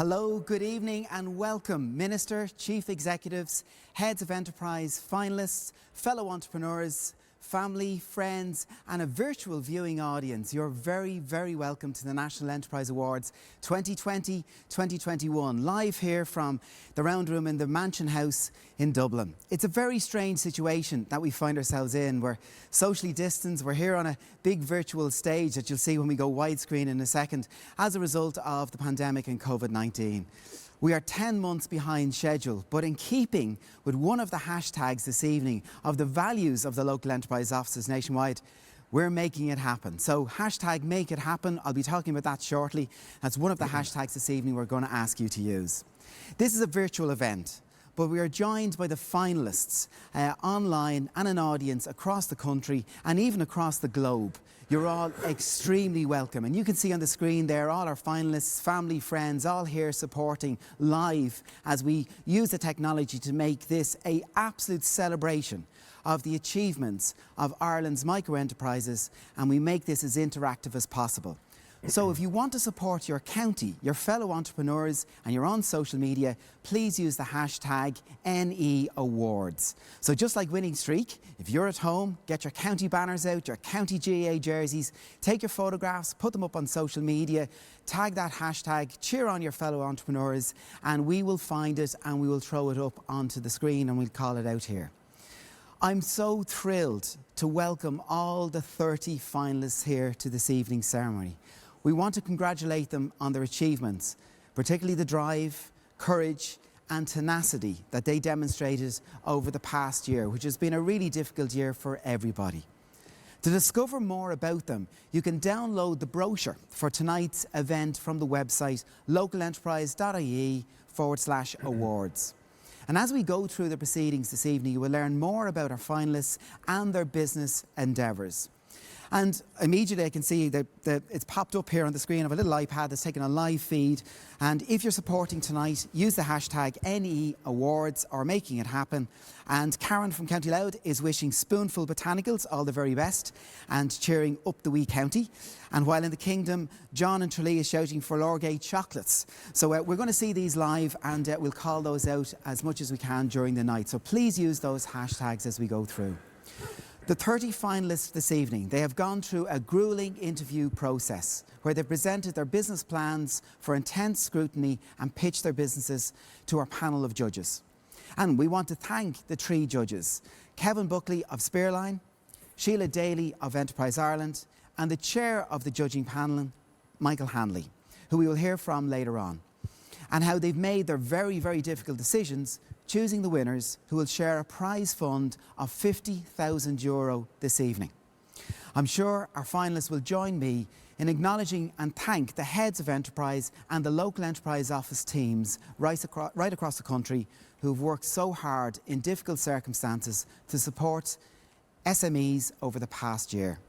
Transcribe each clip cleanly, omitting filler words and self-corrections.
Hello, good evening and welcome Minister, Chief Executives, Heads of Enterprise, finalists, fellow entrepreneurs, family, friends and a virtual viewing audience. You're very, very welcome to the National Enterprise Awards 2020-2021, live here from the Round Room in the Mansion House in Dublin. It's a very strange situation that we find ourselves in. We're socially distanced, we're here on a big virtual stage that you'll see when we go widescreen in a second as a result of the pandemic and COVID-19. We are 10 months behind schedule, but in keeping with one of the hashtags this evening of the values of the local enterprise offices nationwide, we're making it happen. So hashtag make it happen. I'll be talking about that shortly. That's one of the hashtags this evening we're going to ask you to use. This is a virtual event, but we are joined by the finalists online and an audience across the country and even across the globe. You're all extremely welcome, and you can see on the screen there all our finalists, family, friends, all here supporting live as we use the technology to make this an absolute celebration of the achievements of Ireland's micro-enterprises, and we make this as interactive as possible. So if you want to support your county, your fellow entrepreneurs, and you're on social media, please use the hashtag NEAwards. So just like Winning Streak, if you're at home, get your county banners out, your county GAA jerseys, take your photographs, put them up on social media, tag that hashtag, cheer on your fellow entrepreneurs, and we will find it and we will throw it up onto the screen and we'll call it out here. I'm so thrilled to welcome all the 30 finalists here to this evening's ceremony. We want to congratulate them on their achievements, particularly the drive, courage and tenacity that they demonstrated over the past year, which has been a really difficult year for everybody. To discover more about them, you can download the brochure for tonight's event from the website localenterprise.ie/awards. And as we go through the proceedings this evening, you will learn more about our finalists and their business endeavours. And immediately I can see that it's popped up here on the screen of a little iPad that's taking a live feed. And if you're supporting tonight, use the hashtag NEAwards or making it happen. And Karen from County Louth is wishing Spoonful Botanicals all the very best and cheering up the wee county. And while in the Kingdom, John and Tralee is shouting for Lorgate chocolates. So we're going to see these live and we'll call those out as much as we can during the night. So please use those hashtags as we go through. The 30 finalists this evening, they have gone through a gruelling interview process where they presented their business plans for intense scrutiny and pitched their businesses to our panel of judges. And we want to thank the three judges, Kevin Buckley of Spearline, Sheila Daly of Enterprise Ireland, and the chair of the judging panel, Michael Hanley, who we will hear from later on, and how they've made their very, very difficult decisions choosing the winners who will share a prize fund of €50,000 this evening. I'm sure our finalists will join me in acknowledging and thank the heads of enterprise and the local enterprise office teams right across the country who have worked so hard in difficult circumstances to support SMEs over the past year.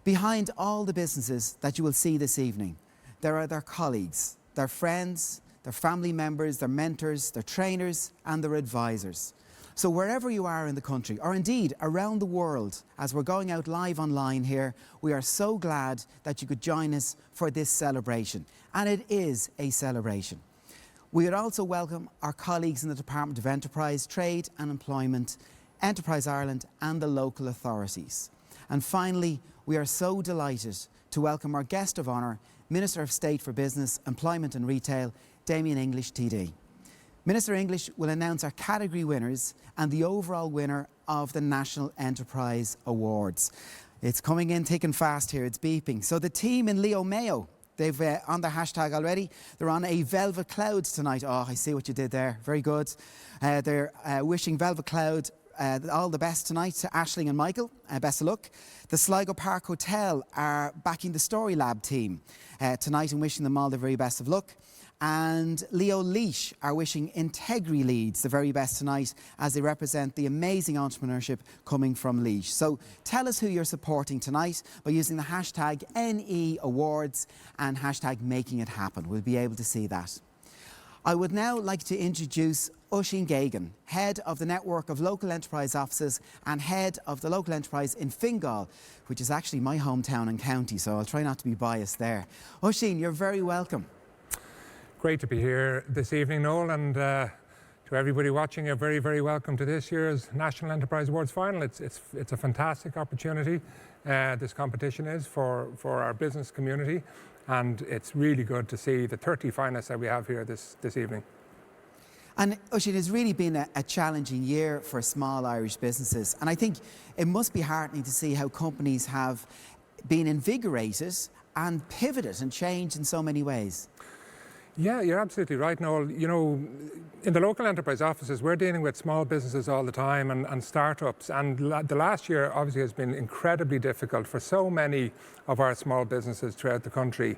Behind all the businesses that you will see this evening, there are their colleagues, their friends, their family members, their mentors, their trainers and their advisors. So wherever you are in the country, or indeed around the world, as we're going out live online here, we are so glad that you could join us for this celebration. And it is a celebration. We would also welcome our colleagues in the Department of Enterprise, Trade and Employment, Enterprise Ireland and the local authorities. And finally, we are so delighted to welcome our guest of honour, Minister of State for Business, Employment and Retail, Damien English TD. Minister English will announce our category winners and the overall winner of the National Enterprise Awards. It's coming in thick and fast here, it's beeping. So the team in Leo Mayo, they've on their hashtag already, they're on a Velvet Cloud tonight. Oh, I see what you did there, very good. They're wishing Velvet Cloud all the best tonight to Aisling and Michael, best of luck. The Sligo Park Hotel are backing the Story Lab team tonight and wishing them all the very best of luck. And Leo Leash are wishing Integri Leeds the very best tonight as they represent the amazing entrepreneurship coming from Leash. So tell us who you're supporting tonight by using the hashtag NEAwards and hashtag making it happen. We'll be able to see that. I would now like to introduce Oisin Geoghegan, Head of the Network of Local Enterprise Offices and Head of the Local Enterprise in Fingal, which is actually my hometown and county, so I'll try not to be biased there. Oisin, you're very welcome. Great to be here this evening, Noel, and to everybody watching, you're very, very welcome to this year's National Enterprise Awards final. It's a fantastic opportunity, this competition is, for our business community, and it's really good to see the 30 finalists that we have here this evening. And Oisin, it's really been a challenging year for small Irish businesses, and I think it must be heartening to see how companies have been invigorated and pivoted and changed in so many ways. Yeah, you're absolutely right, Noel. You know, in the local enterprise offices, we're dealing with small businesses all the time and startups. And the last year obviously has been incredibly difficult for so many of our small businesses throughout the country.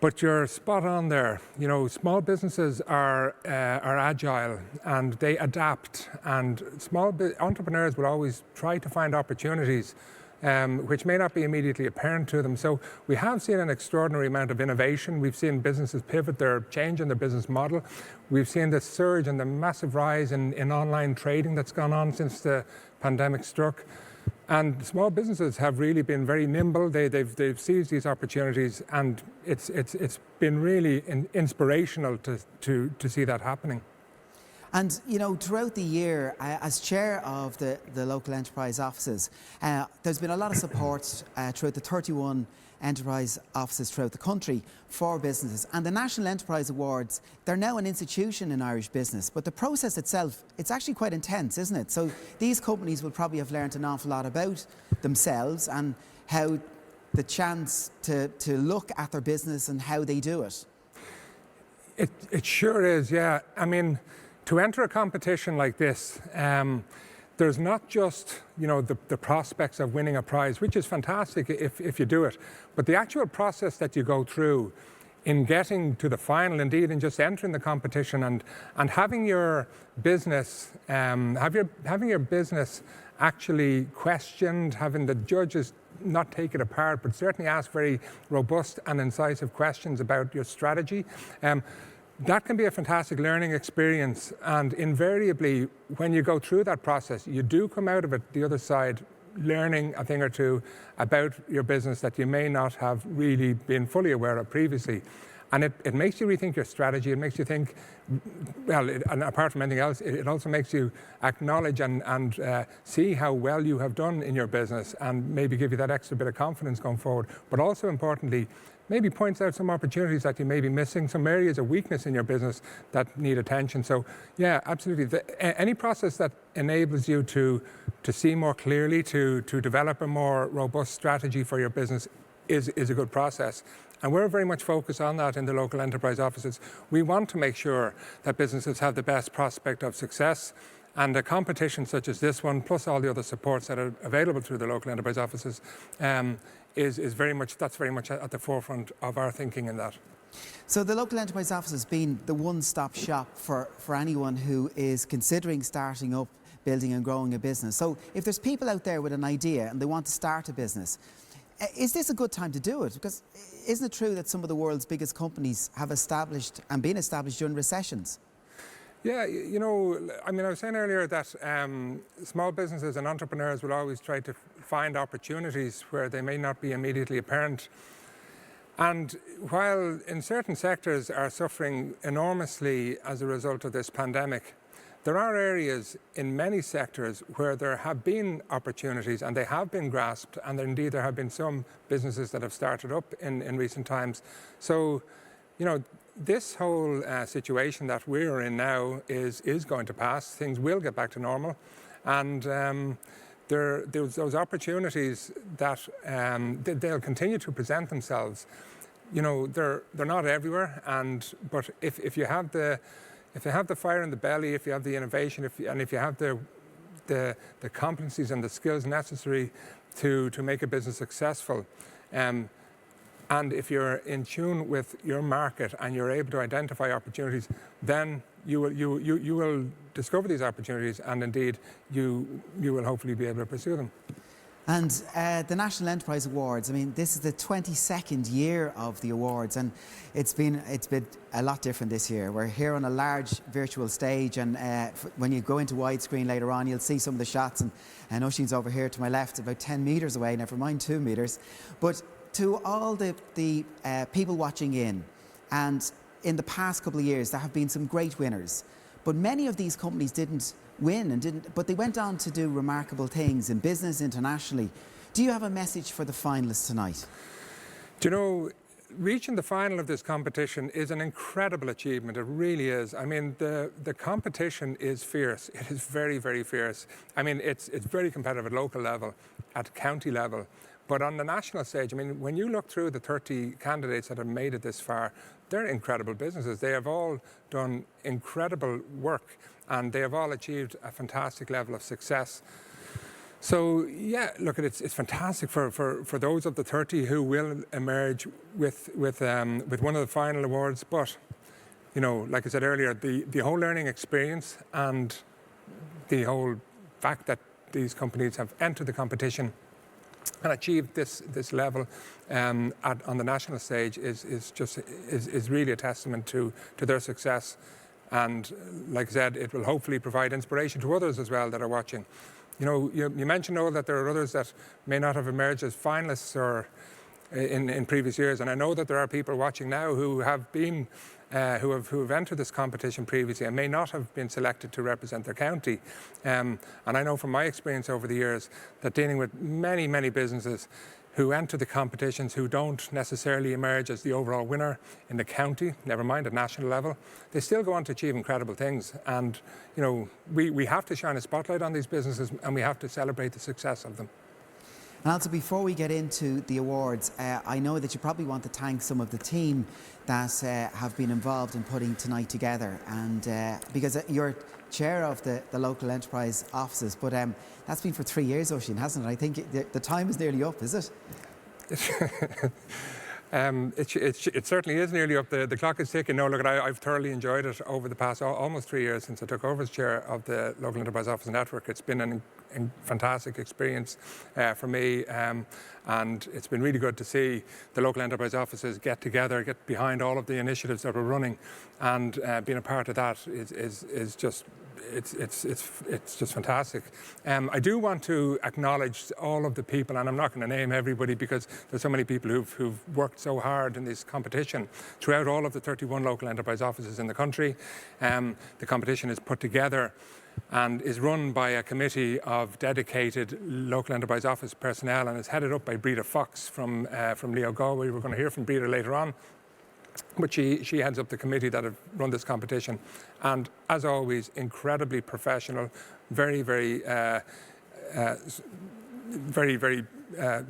But you're spot on there. You know, small businesses are agile and they adapt. And small entrepreneurs will always try to find opportunities which may not be immediately apparent to them. So we have seen an extraordinary amount of innovation. We've seen businesses pivot, they're changing their business model. We've seen the surge and the massive rise in online trading that's gone on since the pandemic struck. And small businesses have really been very nimble. They've seized these opportunities, and it's been really inspirational to see that happening. And, you know, throughout the year, as chair of the local enterprise offices, there's been a lot of support throughout the 31 enterprise offices throughout the country for businesses. And the National Enterprise Awards, they're now an institution in Irish business, but the process itself, it's actually quite intense, isn't it? So these companies will probably have learned an awful lot about themselves and how the chance to look at their business and how they do it. It sure is, yeah. I mean, to enter a competition like this, there's not just, you know, the prospects of winning a prize, which is fantastic if you do it, but the actual process that you go through in getting to the final, indeed, in just entering the competition and having your business, having your business actually questioned, having the judges not take it apart, but certainly ask very robust and incisive questions about your strategy. That can be a fantastic learning experience, and invariably when you go through that process, you do come out of it the other side learning a thing or two about your business that you may not have really been fully aware of previously. And it makes you rethink your strategy. It makes you think, well, and apart from anything else, it also makes you acknowledge and see how well you have done in your business, and maybe give you that extra bit of confidence going forward. But also importantly, maybe points out some opportunities that you may be missing, some areas of weakness in your business that need attention. So yeah, absolutely. Any process that enables you to see more clearly, to develop a more robust strategy for your business is a good process. And we're very much focused on that in the local enterprise offices. We want to make sure that businesses have the best prospect of success. And a competition such as this one, plus all the other supports that are available through the local enterprise offices, is very much at the forefront of our thinking in that. So the local enterprise office has been the one-stop shop for anyone who is considering starting up, building and growing a business. So if there's people out there with an idea and they want to start a business, is this a good time to do it? Because isn't it true that some of the world's biggest companies have established and been established during recessions? Yeah, you know, I mean, I was saying earlier that small businesses and entrepreneurs will always try to find opportunities where they may not be immediately apparent. And while in certain sectors are suffering enormously as a result of this pandemic, there are areas in many sectors where there have been opportunities and they have been grasped, and indeed there have been some businesses that have started up in recent times. So, you know, this whole situation that we're in now is going to pass. Things will get back to normal, and those opportunities that they'll continue to present themselves. You know, they're not everywhere, but if you have the fire in the belly, if you have the innovation, if you have the competencies and the skills necessary to make a business successful. And if you're in tune with your market and you're able to identify opportunities, then you will discover these opportunities, and indeed you will hopefully be able to pursue them. And the National Enterprise Awards, I mean, this is the 22nd year of the awards, and it's been a lot different this year. We're here on a large virtual stage, and when you go into widescreen later on, you'll see some of the shots, and Oisin's over here to my left, about 10 metres away, never mind 2 metres. But to all the people watching in, and in the past couple of years, there have been some great winners, but many of these companies didn't win but they went on to do remarkable things in business internationally. Do you have a message for the finalists tonight? Do you know, reaching the final of this competition is an incredible achievement. It really is. I mean, the competition is fierce. It is very, very fierce. I mean, it's very competitive at local level, at county level. But on the national stage, I mean, when you look through the 30 candidates that have made it this far, they're incredible businesses. They have all done incredible work, and they have all achieved a fantastic level of success. So yeah, look, it's fantastic for those of the 30 who will emerge with one of the final awards. But you know, like I said earlier, the whole learning experience and the whole fact that these companies have entered the competition and achieved this level on the national stage is really a testament to their success. And like I said, it will hopefully provide inspiration to others as well that are watching. You know, you mentioned, Noel, that there are others that may not have emerged as finalists or in previous years, and I know that there are people watching now who have been who have entered this competition previously and may not have been selected to represent their county. And I know from my experience over the years that dealing with many businesses who enter the competitions who don't necessarily emerge as the overall winner in the county, never mind at national level, they still go on to achieve incredible things. And you know, we have to shine a spotlight on these businesses, and we have to celebrate the success of them. And also, before we get into the awards, I know that you probably want to thank some of the team that have been involved in putting tonight together, and because you're chair of the local enterprise offices, but that's been for 3 years, Oisín, hasn't it? I think the time is nearly up, is it? It certainly is nearly up. The clock is ticking. No, look, I've thoroughly enjoyed it over the past almost 3 years since I took over as chair of the Local Enterprise Office Network. It's been a fantastic experience for me, and it's been really good to see the local enterprise offices get together, get behind all of the initiatives that we're running, and being a part of that is just. It's just fantastic. I do want to acknowledge all of the people, and I'm not going to name everybody because there's so many people who've worked so hard in this competition throughout all of the 31 local enterprise offices in the country. The competition is put together and is run by a committee of dedicated local enterprise office personnel, and is headed up by Breda Fox from Leo Galway. We're going to hear from Breda later on. But she heads up the committee that have run this competition, and as always, incredibly professional, very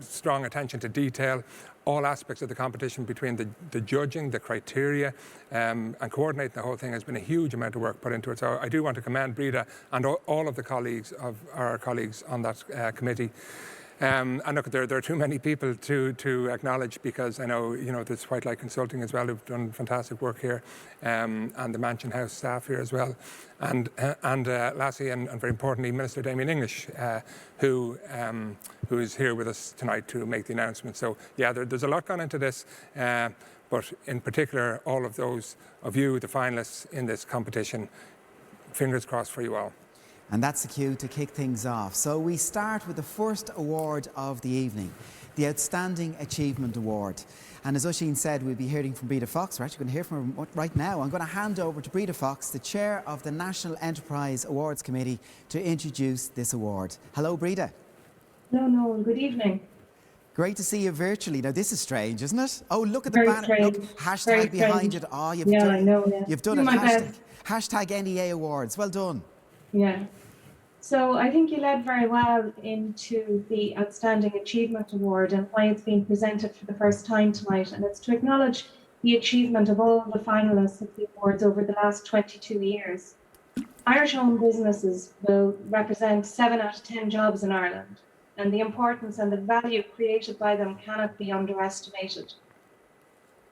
strong attention to detail, all aspects of the competition between the judging, the criteria, and coordinating the whole thing has been a huge amount of work put into it. So I do want to commend Breda and all of the colleagues of our colleagues on that committee. And look, there are too many people to acknowledge, because I know, you know, there's WhiteLight Consulting as well, who've done fantastic work here, and the Mansion House staff here as well, and lastly, and very importantly, Minister Damien English, who is here with us tonight to make the announcement. So yeah, there's a lot gone into this, but in particular, all of those of you, the finalists in this competition, fingers crossed for you all. And that's the cue to kick things off. So we start with the first award of the evening, the Outstanding Achievement Award. And as Oisín said, we'll be hearing from Breda Fox. We're actually going to hear from her right now. I'm going to hand over to Breda Fox, the chair of the National Enterprise Awards Committee, to introduce this award. Hello, Breda. Hello, Noel. Good evening. Great to see you virtually. Now, this is strange, isn't it? Oh, look at Very the banner. strange. Look, hashtag Very behind strange. it. Oh, you've Yeah, done, I know, yeah. You've done Do it. my best. Hashtag NEA Awards. Well done. Yeah. So I think you led very well into the Outstanding Achievement Award and why it's being presented for the first time tonight. And it's to acknowledge the achievement of all the finalists of the awards over the last 22 years. Irish-owned businesses will represent 7 out of 10 jobs in Ireland, and the importance and the value created by them cannot be underestimated.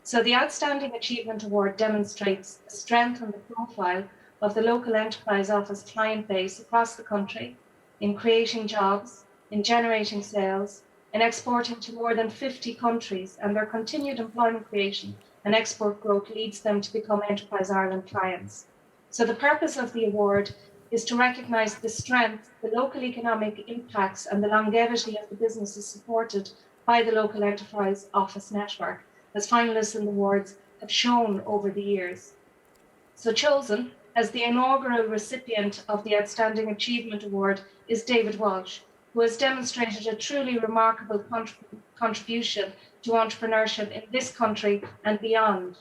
So the Outstanding Achievement Award demonstrates the strength and the profile of the local enterprise office client base across the country in creating jobs, in generating sales, in exporting to more than 50 countries, and their continued employment creation and export growth leads them to become Enterprise Ireland clients. So the purpose of the award is to recognise the strength, the local economic impacts, and the longevity of the businesses supported by the local enterprise office network. As finalists in the awards, have shown over the years. So chosen as the inaugural recipient of the Outstanding Achievement Award is David Walsh, who has demonstrated a truly remarkable contribution to entrepreneurship in this country and beyond.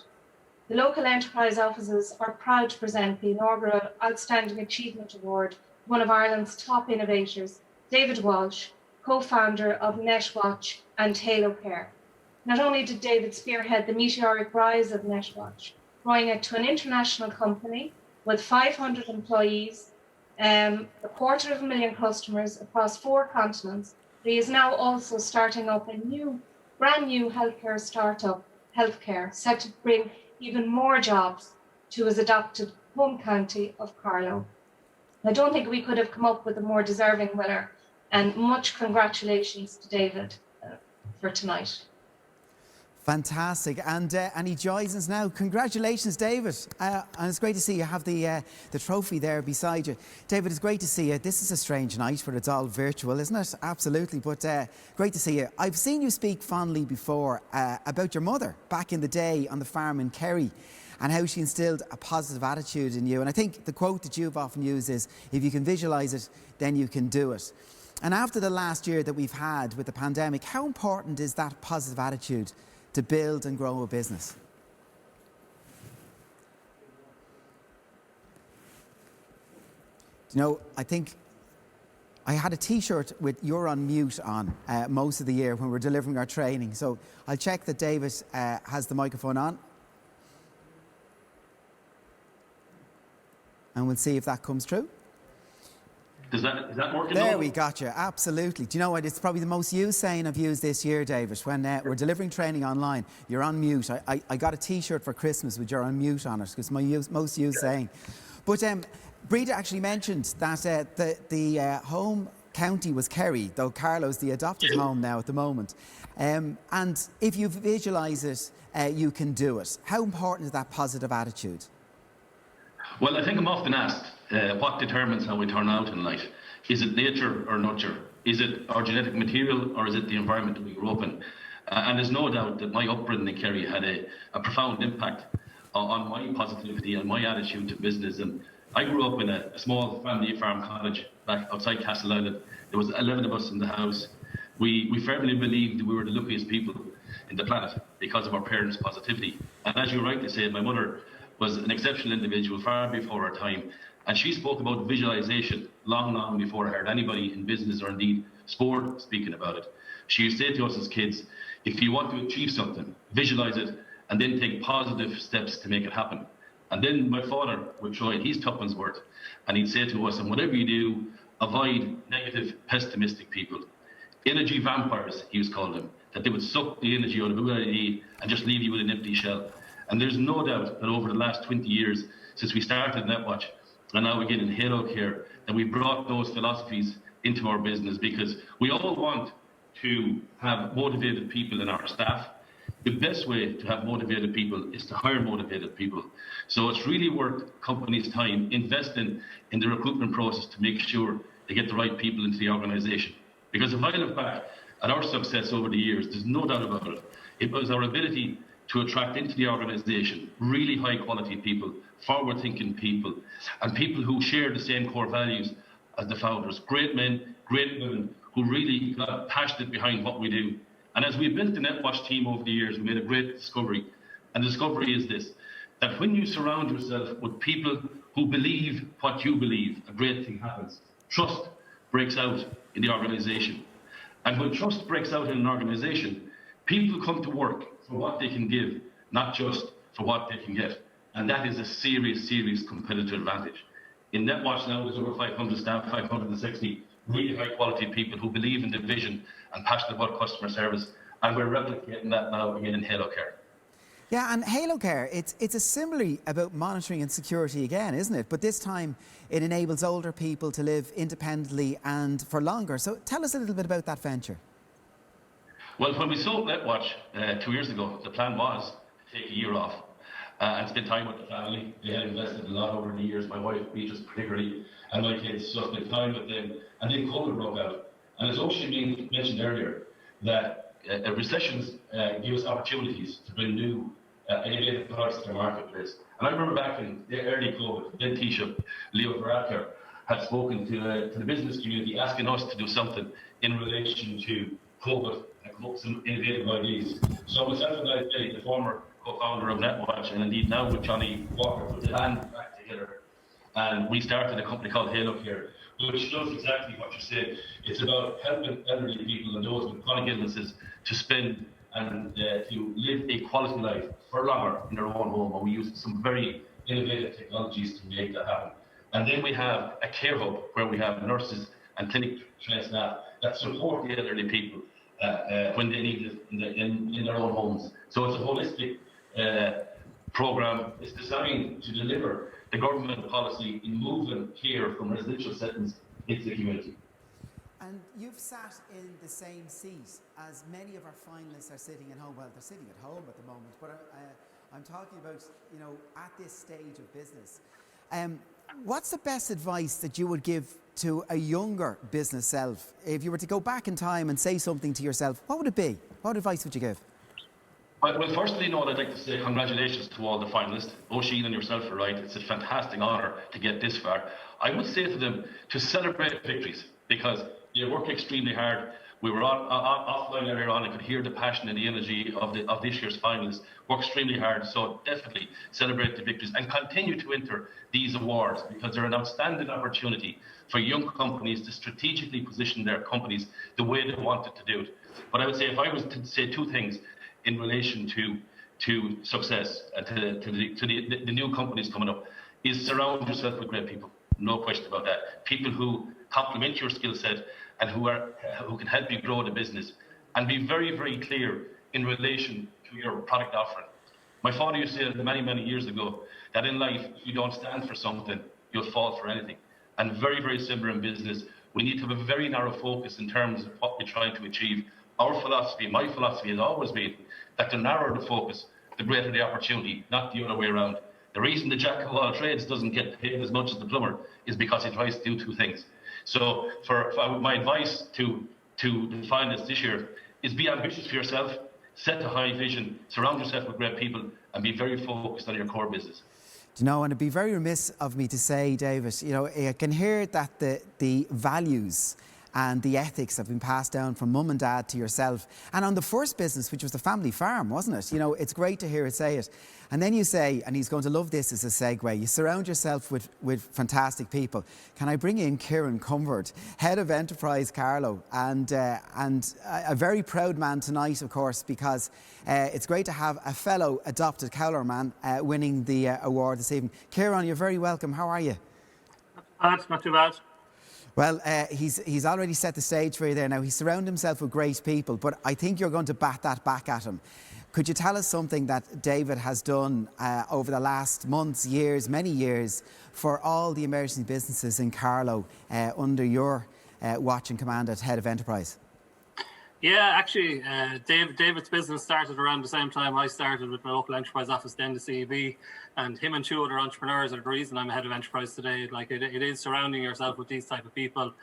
The local enterprise offices are proud to present the inaugural Outstanding Achievement Award to one of Ireland's top innovators, David Walsh, co-founder of NetWatch and Halo Care. Not only did David spearhead the meteoric rise of NetWatch, growing it to an international company with 500 employees, 250,000 customers across 4 continents, but he is now also starting up a brand new healthcare startup, Healthcare, set to bring even more jobs to his adopted home county of Carlow. I don't think we could have come up with a more deserving winner, and much congratulations to David for tonight. Fantastic, and he joins us now. Congratulations, David, and it's great to see you have the trophy there beside you. David, it's great to see you. This is a strange night where it's all virtual, isn't it? Absolutely, but great to see you. I've seen you speak fondly before about your mother back in the day on the farm in Kerry, and how she instilled a positive attitude in you. And I think the quote that you've often used is, if you can visualise it, then you can do it. And after the last year that we've had with the pandemic, how important is that positive attitude to build and grow a business? You know, I think I had a T-shirt with "You're on mute" on most of the year when we're delivering our training. So I'll check that David has the microphone on. And we'll see if that comes true. Is that working? There, we got you. Absolutely. Do you know what? It's probably the most used saying I've used this year, David, when we're delivering training online. You're on mute. I got a T-shirt for Christmas with "You're on mute" on it, because it's my most used saying. But Breda actually mentioned that the home county was Kerry, though Carlow's the adopted home now at the moment. And if you visualise it, you can do it. How important is that positive attitude? Well, I think I'm often asked, what determines how we turn out in life? Is it nature or nurture? Is it our genetic material, or is it the environment that we grew up in? And there's no doubt that my upbringing in Kerry had a profound impact on my positivity and my attitude to business. And I grew up in a small family farm cottage back outside Castleisland. There was 11 of us in the house. We firmly believed that we were the luckiest people in the planet because of our parents' positivity. And as you rightly said, my mother was an exceptional individual far before her time, and she spoke about visualization long before I heard anybody in business or indeed sport speaking about it. She used to say to us as kids, if you want to achieve something, visualize it and then take positive steps to make it happen. And then my father would try his tuppence worth, and he'd say to us, and whatever you do, avoid negative, pessimistic people. Energy vampires, he was called them, that they would suck the energy out of a good idea and just leave you with an empty shell. And there's no doubt that over the last 20 years, since we started NetWatch, and now again in Halo Care, that we brought those philosophies into our business, because we all want to have motivated people in our staff. The best way to have motivated people is to hire motivated people. So it's really worth companies' time investing in the recruitment process to make sure they get the right people into the organization. Because if I look back at our success over the years, there's no doubt about it. It was our ability to attract into the organization really high quality people, forward thinking people, and people who share the same core values as the founders. Great men, great women who really got passionate behind what we do. And as we built the NetWatch team over the years, we made a great discovery. And the discovery is this, that when you surround yourself with people who believe what you believe, a great thing happens. Trust breaks out in the organization. And when trust breaks out in an organization, people come to work for what they can give, not just for what they can get. And that is a serious competitive advantage. In NetWatch now, there's over 500 staff, 560 really high quality people who believe in the vision and passionate about customer service. And we're replicating that now again in Halo Care. Yeah, and Halo Care, it's a similarly about monitoring and security again, isn't it? But this time it enables older people to live independently and for longer. So tell us a little bit about that venture. Well, when we sold NetWatch 2 years ago, the plan was to take a year off and spend time with the family. They had invested a lot over the years, my wife, Beatrice particularly, and my kids, so spent time with them. And then COVID broke out. And as Ocean mentioned earlier, that recessions give us opportunities to bring new innovative products to the marketplace. And I remember back in the early COVID, then Taoiseach Leo Varadkar had spoken to the business community asking us to do something in relation to COVID and come up with some innovative ideas. So myself and I, the former co-founder of NetWatch, and indeed now with Johnny Walker, put the band back together, and we started a company called Halo Care, which does exactly what you said. It's about helping elderly people and those with chronic illnesses to spend and to live a quality life for longer in their own home. And we use some very innovative technologies to make that happen. And then we have a care hub where we have nurses and clinic trained staff that support the elderly people when they need it in their own homes. So it's a holistic program. It's designed to deliver the government policy in moving care from residential settings into the community. And you've sat in the same seat as many of our finalists are sitting at home. Well, they're sitting at home at the moment, but I'm talking about, at this stage of business. What's the best advice that you would give to a younger business self? If you were to go back in time and say something to yourself, what would it be? What advice would you give? Well, firstly, Noel, I'd like to say congratulations to all the finalists. Oisin and yourself are right. It's a fantastic honour to get this far. I would say to them to celebrate victories, because they work extremely hard. We were offline earlier on. I could hear the passion and the energy of this year's finalists. Work extremely hard. So definitely celebrate the victories and continue to enter these awards, because they're an outstanding opportunity for young companies to strategically position their companies the way they wanted to do it. But I would say, if I was to say two things in relation to success and to the new companies coming up, is surround yourself with great people. No question about that. People who complement your skill set and who can help you grow the business, and be very, very clear in relation to your product offering. My father used to say many, many years ago that in life, if you don't stand for something, you'll fall for anything. And very, very similar in business. We need to have a very narrow focus in terms of what we're trying to achieve. Our philosophy, my philosophy, has always been that the narrower the focus, the greater the opportunity, not the other way around. The reason the jack of all trades doesn't get paid as much as the plumber is because he tries to do two things. So for my advice to the finalists this year is be ambitious for yourself, set a high vision, surround yourself with great people, and be very focused on your core business. And it'd be very remiss of me to say, David, I can hear that the values and the ethics have been passed down from mum and dad to yourself. And on the first business, which was the family farm, wasn't it? It's great to hear it say it. And then you say, and he's going to love this as a segue, you surround yourself with fantastic people. Can I bring in Kieran Cumvert, Head of Enterprise Carlow, and a very proud man tonight, of course, because it's great to have a fellow adopted Cowler man winning the award this evening. Kieran, you're very welcome. How are you? Not too bad. Well, he's already set the stage for you there. Now, he's surrounded himself with great people, but I think you're going to bat that back at him. Could you tell us something that David has done over the last months, years, many years, for all the emerging businesses in Carlow under your watch and command as Head of Enterprise? Yeah, actually, David's business started around the same time I started with my local enterprise office, then the CEB, and him and two other entrepreneurs are the reason I'm Head of Enterprise today. Like it is surrounding yourself with these type of people.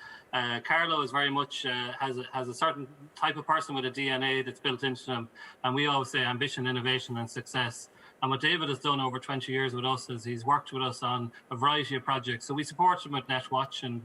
Carlow is very much has a certain type of person with a DNA that's built into them, and we always say ambition, innovation, and success. And what David has done over 20 years with us is he's worked with us on a variety of projects. So we supported him with NetWatch, and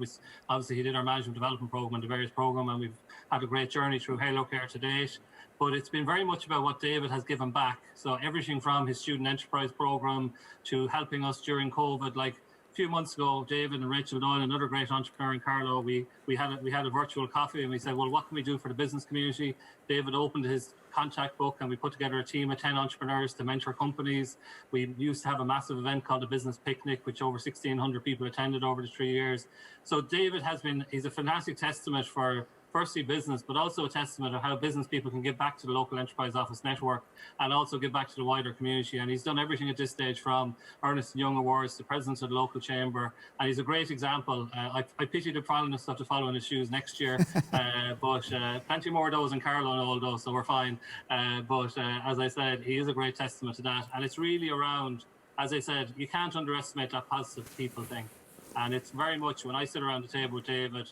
obviously he did our management development program, the various program, and we've had a great journey through Halo Care to date. But it's been very much about what David has given back. So everything from his student enterprise program to helping us during COVID. Like a few months ago, David and Rachel Doyle, another great entrepreneur in Carlow, we had a virtual coffee, and we said, well, what can we do for the business community? David opened his contact book, and we put together a team of 10 entrepreneurs to mentor companies. We used to have a massive event called the Business Picnic, which over 1,600 people attended over the 3 years. So David he's a fantastic testament for firstly business, but also a testament of how business people can give back to the local enterprise office network and also give back to the wider community. And he's done everything at this stage, from Ernest & Young Awards to president of the local chamber. And he's a great example. I pity the finalists have to follow in his shoes next year, but plenty more of those in Carlow and all those, so we're fine. But as I said, he is a great testament to that. And it's really around, as I said, you can't underestimate that positive people thing. And it's very much, when I sit around the table with David,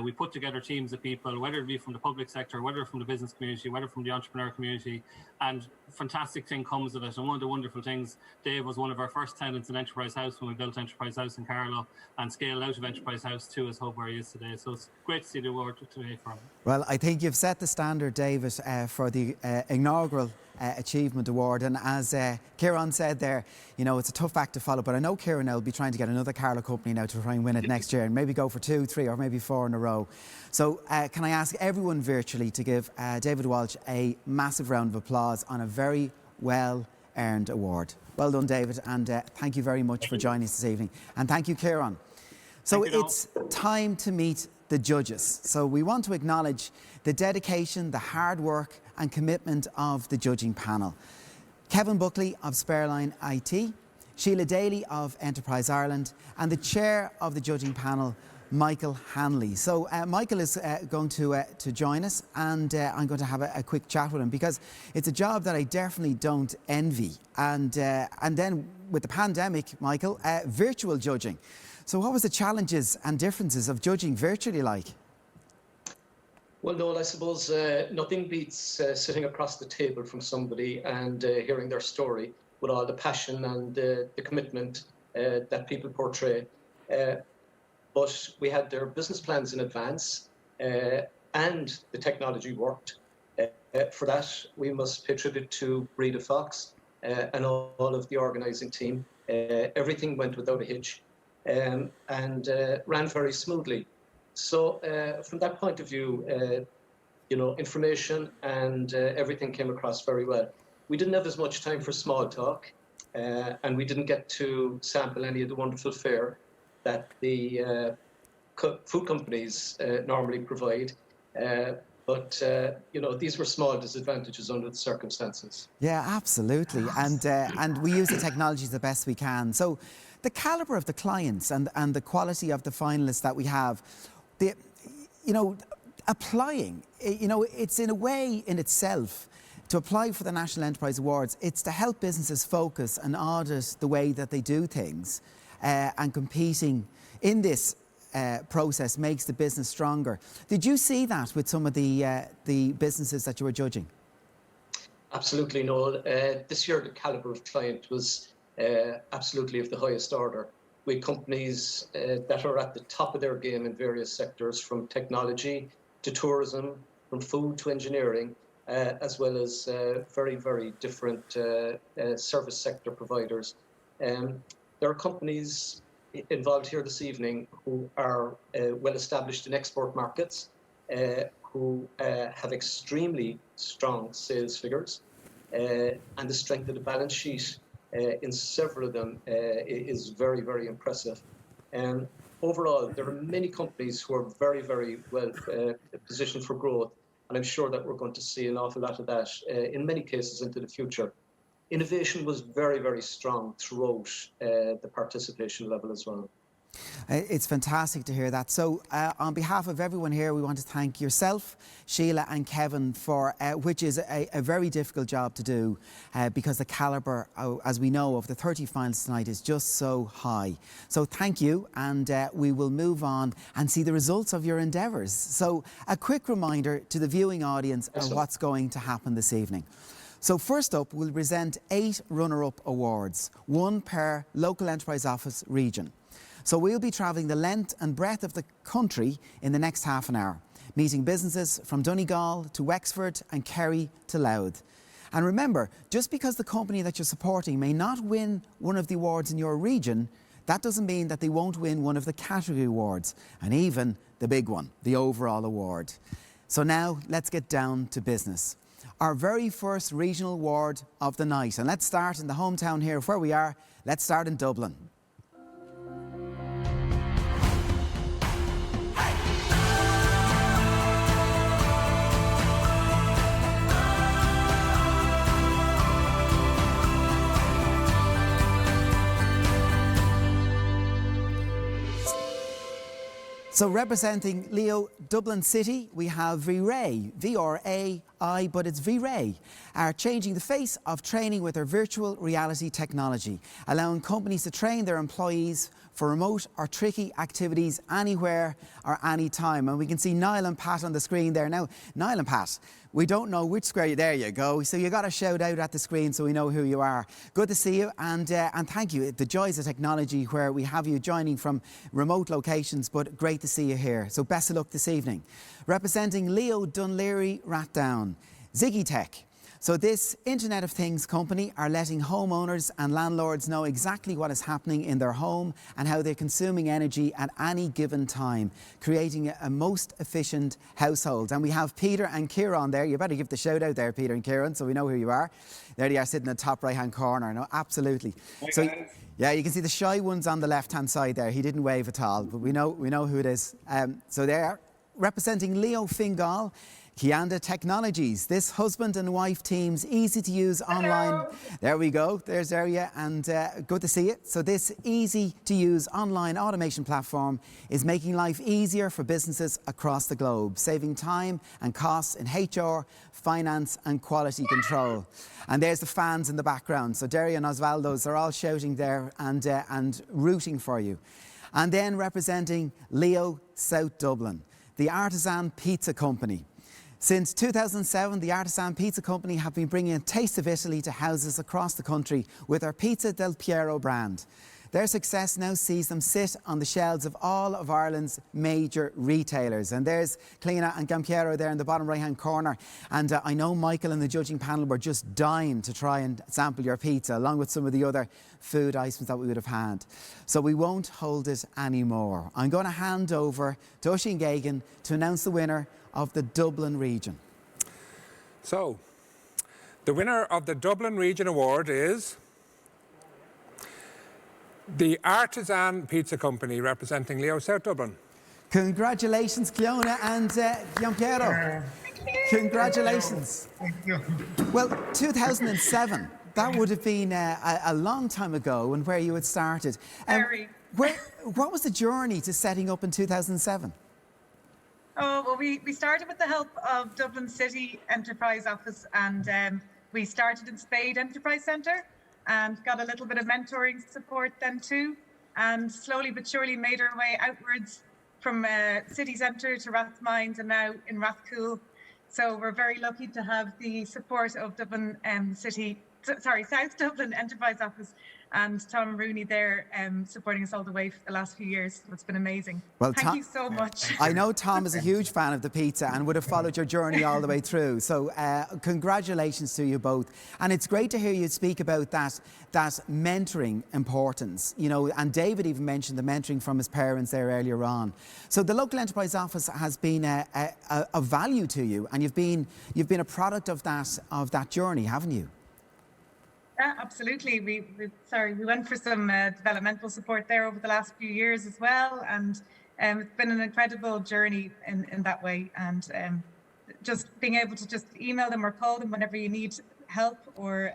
We put together teams of people, whether it be from the public sector, whether from the business community, whether from the entrepreneur community, and fantastic thing comes of it. And one of the wonderful things, Dave was one of our first tenants in Enterprise House when we built Enterprise House in Carlow and scaled out of Enterprise House to his hub where he is today. So it's great to see the award today from him. Well, I think you've set the standard, David, for the inaugural Achievement Award. And as Kieran said there, you know, it's a tough act to follow, but I know Kieran will be trying to get another Carlow company now to try and win it next year and maybe go for 2, 3 or maybe 4 in a row. So can I ask everyone virtually to give David Walsh a massive round of applause on a very well-earned award. Well done, David, and thank you very much for joining us this evening. And thank you, Kieran. So it's time to meet the judges. So we want to acknowledge the dedication, the hard work and commitment of the judging panel. Kevin Buckley of Spareline IT, Sheila Daly of Enterprise Ireland, and the chair of the judging panel, Michael Hanley. So Michael is going to join us, and I'm going to have a quick chat with him because it's a job that I definitely don't envy. And then with the pandemic, Michael, virtual judging. So what was the challenges and differences of judging virtually like? Well, Noel, I suppose nothing beats sitting across the table from somebody and hearing their story with all the passion and the commitment that people portray. But we had their business plans in advance and the technology worked. For that, we must pay tribute to Breda Fox and all of the organising team. Everything went without a hitch and ran very smoothly. So from that point of view, you know, information and everything came across very well. We didn't have as much time for small talk and we didn't get to sample any of the wonderful fare that the food companies normally provide. But, you know, these were small disadvantages under the circumstances. Yeah, absolutely. And we use the technology the best we can. So the calibre of the clients and the quality of the finalists that we have, you know, applying, you know, it's in a way in itself to apply for the National Enterprise Awards, it's to help businesses focus and audit the way that they do things. And competing in this process makes the business stronger. Did you see that with some of the businesses that you were judging? Absolutely, Noel. This year, the calibre of client was absolutely of the highest order. We had companies that are at the top of their game in various sectors, from technology to tourism, from food to engineering, as well as very, very different service sector providers. There are companies involved here this evening who are well established in export markets, who have extremely strong sales figures, and the strength of the balance sheet in several of them is very, very impressive. Overall, there are many companies who are very, very well positioned for growth, and I'm sure that we're going to see an awful lot of that in many cases into the future. Innovation was very, very strong throughout the participation level as well. It's fantastic to hear that. So on behalf of everyone here, we want to thank yourself, Sheila and Kevin, for which is a very difficult job to do because the calibre, as we know, of the 30 finalists tonight is just so high. So thank you, and we will move on and see the results of your endeavours. So a quick reminder to the viewing audience of what's going to happen this evening. So first up, we'll present 8 runner-up awards, 1 per local enterprise office region. So we'll be travelling the length and breadth of the country in the next half an hour, meeting businesses from Donegal to Wexford and Kerry to Louth. And remember, just because the company that you're supporting may not win one of the awards in your region, that doesn't mean that they won't win one of the category awards, and even the big one, the overall award. So now let's get down to business. Our very first regional award of the night. And let's start in the hometown here where we are. Let's start in Dublin. So representing Leo Dublin City, we have VRA AI, but it's V-Ray, are changing the face of training with their virtual reality technology, allowing companies to train their employees for remote or tricky activities anywhere or anytime. And we can see Niall and Pat on the screen there. Now, Niall and Pat, we don't know which square. There you go. So you got to shout out at the screen so we know who you are. Good to see you, and thank you. The joys of technology where we have you joining from remote locations, but great to see you here. So best of luck this evening. Representing Leo Dunleary Rathdown, Ziggy Tech. So this Internet of Things company are letting homeowners and landlords know exactly what is happening in their home and how they're consuming energy at any given time, creating a most efficient household. And we have Peter and Kieran there. You better give the shout out there, Peter and Kieran, so we know who you are. There they are sitting in the top right-hand corner. No, absolutely. So, yeah, you can see the shy ones on the left-hand side there. He didn't wave at all, but we know who it is. So there, representing Leo Fingal, Kianda Technologies. This husband and wife team's easy to use online. There we go. There's Area, and good to see you. So this easy to use online automation platform is making life easier for businesses across the globe, saving time and costs in HR, finance and quality control. And there's the fans in the background. So Derry and Osvaldo's are all shouting there and rooting for you. And then representing Leo South Dublin, the Artisan Pizza Company. Since 2007, the Artisan Pizza Company have been bringing a taste of Italy to houses across the country with their Pizza del Piero brand. Their success now sees them sit on the shelves of all of Ireland's major retailers. And there's Clina and Gampiero there in the bottom right-hand corner. And I know Michael and the judging panel were just dying to try and sample your pizza, along with some of the other food items that we would have had. So we won't hold it anymore. I'm going to hand over to Oisín Geoghegan to announce the winner of the Dublin region. So, the winner of the Dublin Region Award is the Artisan Pizza Company, representing Leo South Dublin. Congratulations, Cleona and Giampiero. Congratulations. Thank you. Well, 2007, that would have been a long time ago, and where you had started. What was the journey to setting up in 2007? Oh, well, we started with the help of Dublin City Enterprise Office, and we started in Spade Enterprise Centre and got a little bit of mentoring support then too, and slowly but surely made our way outwards from city centre to Rathmines and now in Rathcoole. So we're very lucky to have the support of Dublin South Dublin Enterprise Office and Tom Rooney there supporting us all the way for the last few years. It's been amazing. Well, Thank you so much. I know Tom is a huge fan of the pizza and would have followed your journey all the way through. So congratulations to you both. And it's great to hear you speak about that mentoring importance. You know, and David even mentioned the mentoring from his parents there earlier on. So the local enterprise office has been a value to you, and you've been a product of that journey, haven't you? Yeah, absolutely. We went for some developmental support there over the last few years as well, and it's been an incredible journey in that way. And just being able to just email them or call them whenever you need help, or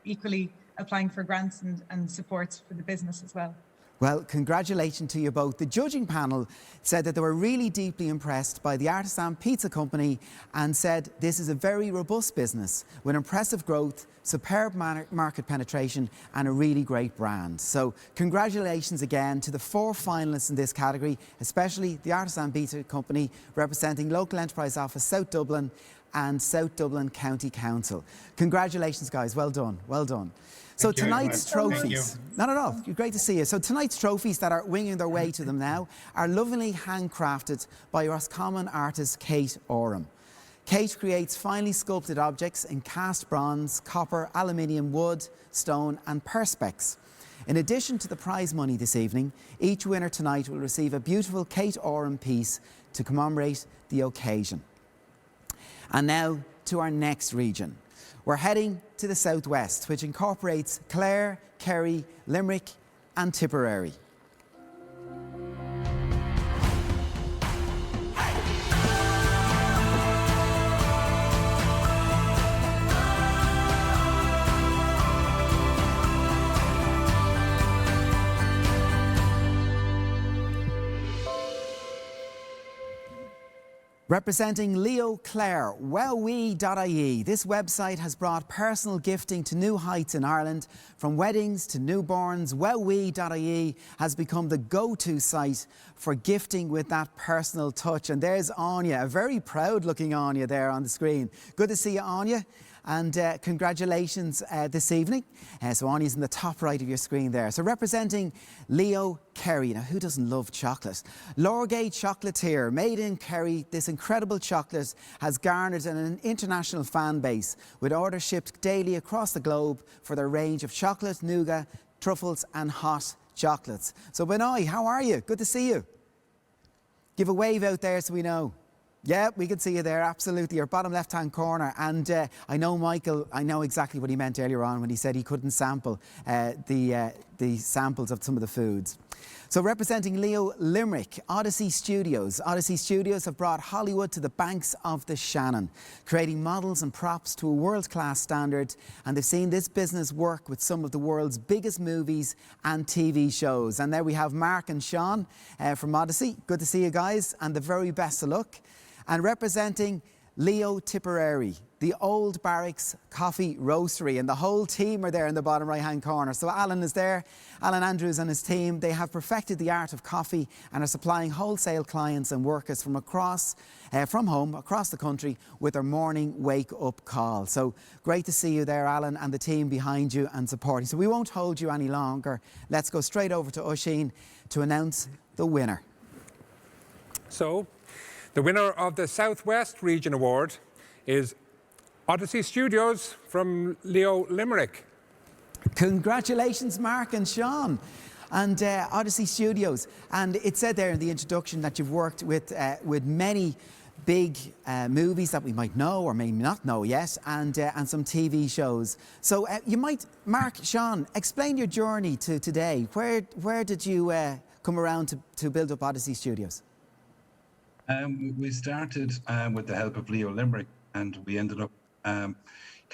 equally applying for grants and supports for the business as well. Well, congratulations to you both. The judging panel said that they were really deeply impressed by the Artisan Pizza Company and said this is a very robust business with impressive growth, superb market penetration and a really great brand. So congratulations again to the 4 finalists in this category, especially the Artisan Pizza Company representing Local Enterprise Office South Dublin and South Dublin County Council. Congratulations, guys. Well done. Well done. So tonight's trophies, not at all, great to see you. So tonight's trophies that are winging their way to them now are lovingly handcrafted by Roscommon artist Kate Oram. Kate creates finely sculpted objects in cast bronze, copper, aluminium, wood, stone and perspex. In addition to the prize money this evening, each winner tonight will receive a beautiful Kate Oram piece to commemorate the occasion. And now to our next region. We're heading to the southwest, which incorporates Clare, Kerry, Limerick and Tipperary. Representing Leo Clare, wowwee.ie. This website has brought personal gifting to new heights in Ireland. From weddings to newborns, wowwee.ie has become the go-to site for gifting with that personal touch. And there's Anya, a very proud looking Anya there on the screen. Good to see you, Anya. And congratulations this evening. So Anya's in the top right of your screen there. So representing Leo Kerry. Now, who doesn't love chocolate? Lorgate Chocolatier, made in Kerry, this incredible chocolate has garnered an international fan base with orders shipped daily across the globe for their range of chocolate, nougat, truffles and hot chocolates. So Benoit, how are you? Good to see you. Give a wave out there so we know. Yeah, we can see you there, absolutely. Your bottom left-hand corner. And I know Michael, I know exactly what he meant earlier on when he said he couldn't sample the samples of some of the foods. So representing Leo Limerick, Odyssey Studios. Odyssey Studios have brought Hollywood to the banks of the Shannon, creating models and props to a world-class standard. And they've seen this business work with some of the world's biggest movies and TV shows. And there we have Mark and Sean from Odyssey. Good to see you guys, and the very best of luck. And representing Leo Tipperary, the Old Barracks Coffee Roastery, and the whole team are there in the bottom right-hand corner. So Alan is there, Alan Andrews and his team. They have perfected the art of coffee and are supplying wholesale clients and workers from home across the country with their morning wake-up call. So great to see you there, Alan, and the team behind you and supporting. So we won't hold you any longer. Let's go straight over to Oisín to announce the winner. So, the winner of the Southwest Region Award is Odyssey Studios from Leo Limerick. Congratulations, Mark and Sean. And Odyssey Studios. And it said there in the introduction that you've worked with many big movies that we might know or may not know yet, and some TV shows. So you might, Mark, Sean, explain your journey to today. Where did you come around to build up Odyssey Studios? We started with the help of Leo Limerick, and we ended up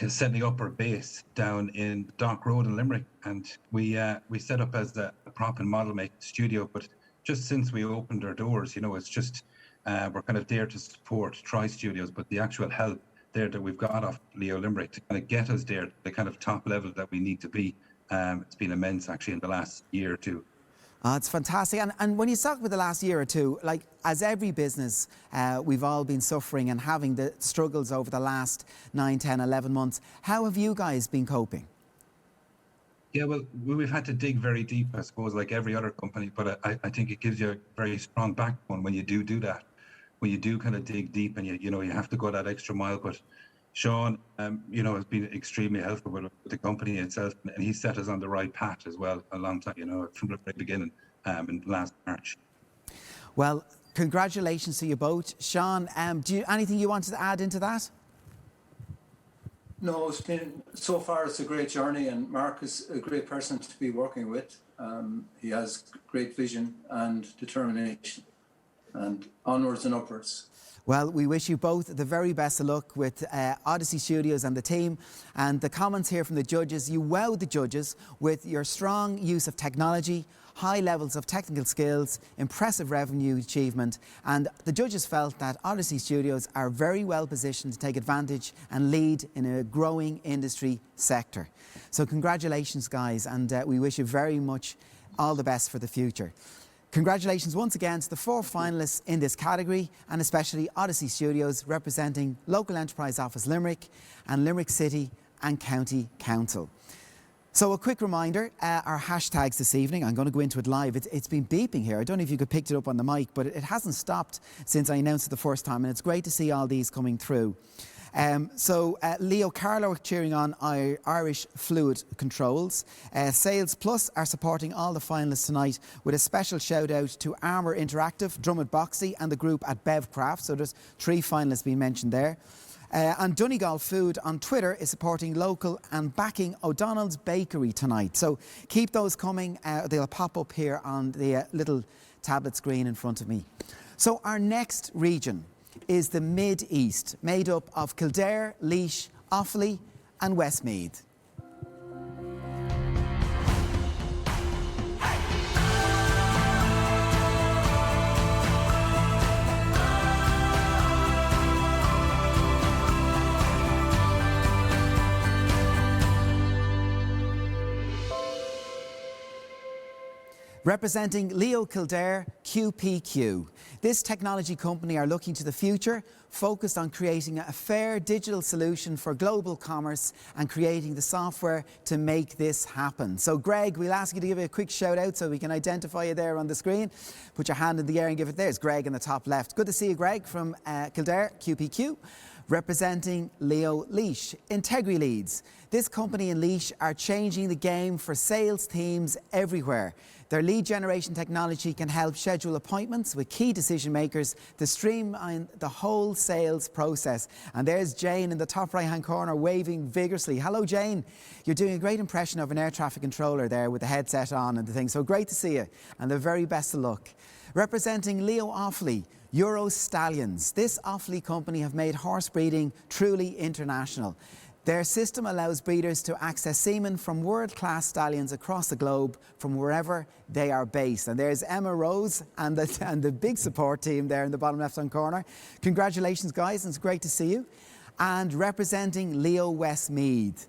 setting up our base down in Dock Road in Limerick. And we set up as a prop and model making studio. But just since we opened our doors, you know, it's just we're kind of there to support Tri Studios, but the actual help there that we've got off Leo Limerick to kind of get us there, the kind of top level that we need to be, it's been immense actually in the last year or two. Oh, it's fantastic. And when you talk about the last year or two, like as every business, we've all been suffering and having the struggles over the last 9, 10, 11 months. How have you guys been coping? Yeah, well, we've had to dig very deep, I suppose, like every other company. But I think it gives you a very strong backbone when you do that. When you do kind of dig deep and you have to go that extra mile. But Sean, has been extremely helpful with the company itself, and he set us on the right path as well a long time, from the very beginning in last March. Well, congratulations to you both. Sean, anything you wanted to add into that? No, so far it's a great journey, and Mark is a great person to be working with. He has great vision and determination, and onwards and upwards. Well, we wish you both the very best of luck with Odyssey Studios and the team. And the comments here from the judges, you wowed the judges with your strong use of technology, high levels of technical skills, impressive revenue achievement. And the judges felt that Odyssey Studios are very well positioned to take advantage and lead in a growing industry sector. So congratulations, guys, and we wish you very much all the best for the future. Congratulations once again to the 4 finalists in this category, and especially Odyssey Studios representing Local Enterprise Office Limerick and Limerick City and County Council. So a quick reminder, our hashtags this evening, I'm going to go into it live. It's been beeping here. I don't know if you could pick it up on the mic, but it hasn't stopped since I announced it the first time, and it's great to see all these coming through. Leo Carlo cheering on Irish Fluid Controls. Sales Plus are supporting all the finalists tonight with a special shout out to Armour Interactive, Drummond Boxy and the group at Bev Craft. So there's 3 finalists being mentioned there. And Donegal Food on Twitter is supporting local and backing O'Donnell's Bakery tonight. So keep those coming. They'll pop up here on the little tablet screen in front of me. So our next region is the Mid-East, made up of Kildare, Laois, Offaly and Westmeath. Representing Leo Kildare, QPQ. This technology company are looking to the future, focused on creating a fair digital solution for global commerce and creating the software to make this happen. So Greg, we'll ask you to give you a quick shout out so we can identify you there on the screen. Put your hand in the air and give it. There's Greg in the top left. Good to see you, Greg, from Kildare, QPQ. Representing Leo Leash, Integri Leads. This company and Leash are changing the game for sales teams everywhere. Their lead generation technology can help schedule appointments with key decision makers to streamline the whole sales process. And there's Jane in the top right hand corner waving vigorously. Hello Jane, you're doing a great impression of an air traffic controller there with the headset on and the thing. So great to see you and the very best of luck. Representing Leo Offaly, Euro Stallions. This Offaly company have made horse breeding truly international. Their system allows breeders to access semen from world-class stallions across the globe from wherever they are based. And there's Emma Rose and the big support team there in the bottom left-hand corner. Congratulations, guys, and it's great to see you. And representing Leo Westmeath,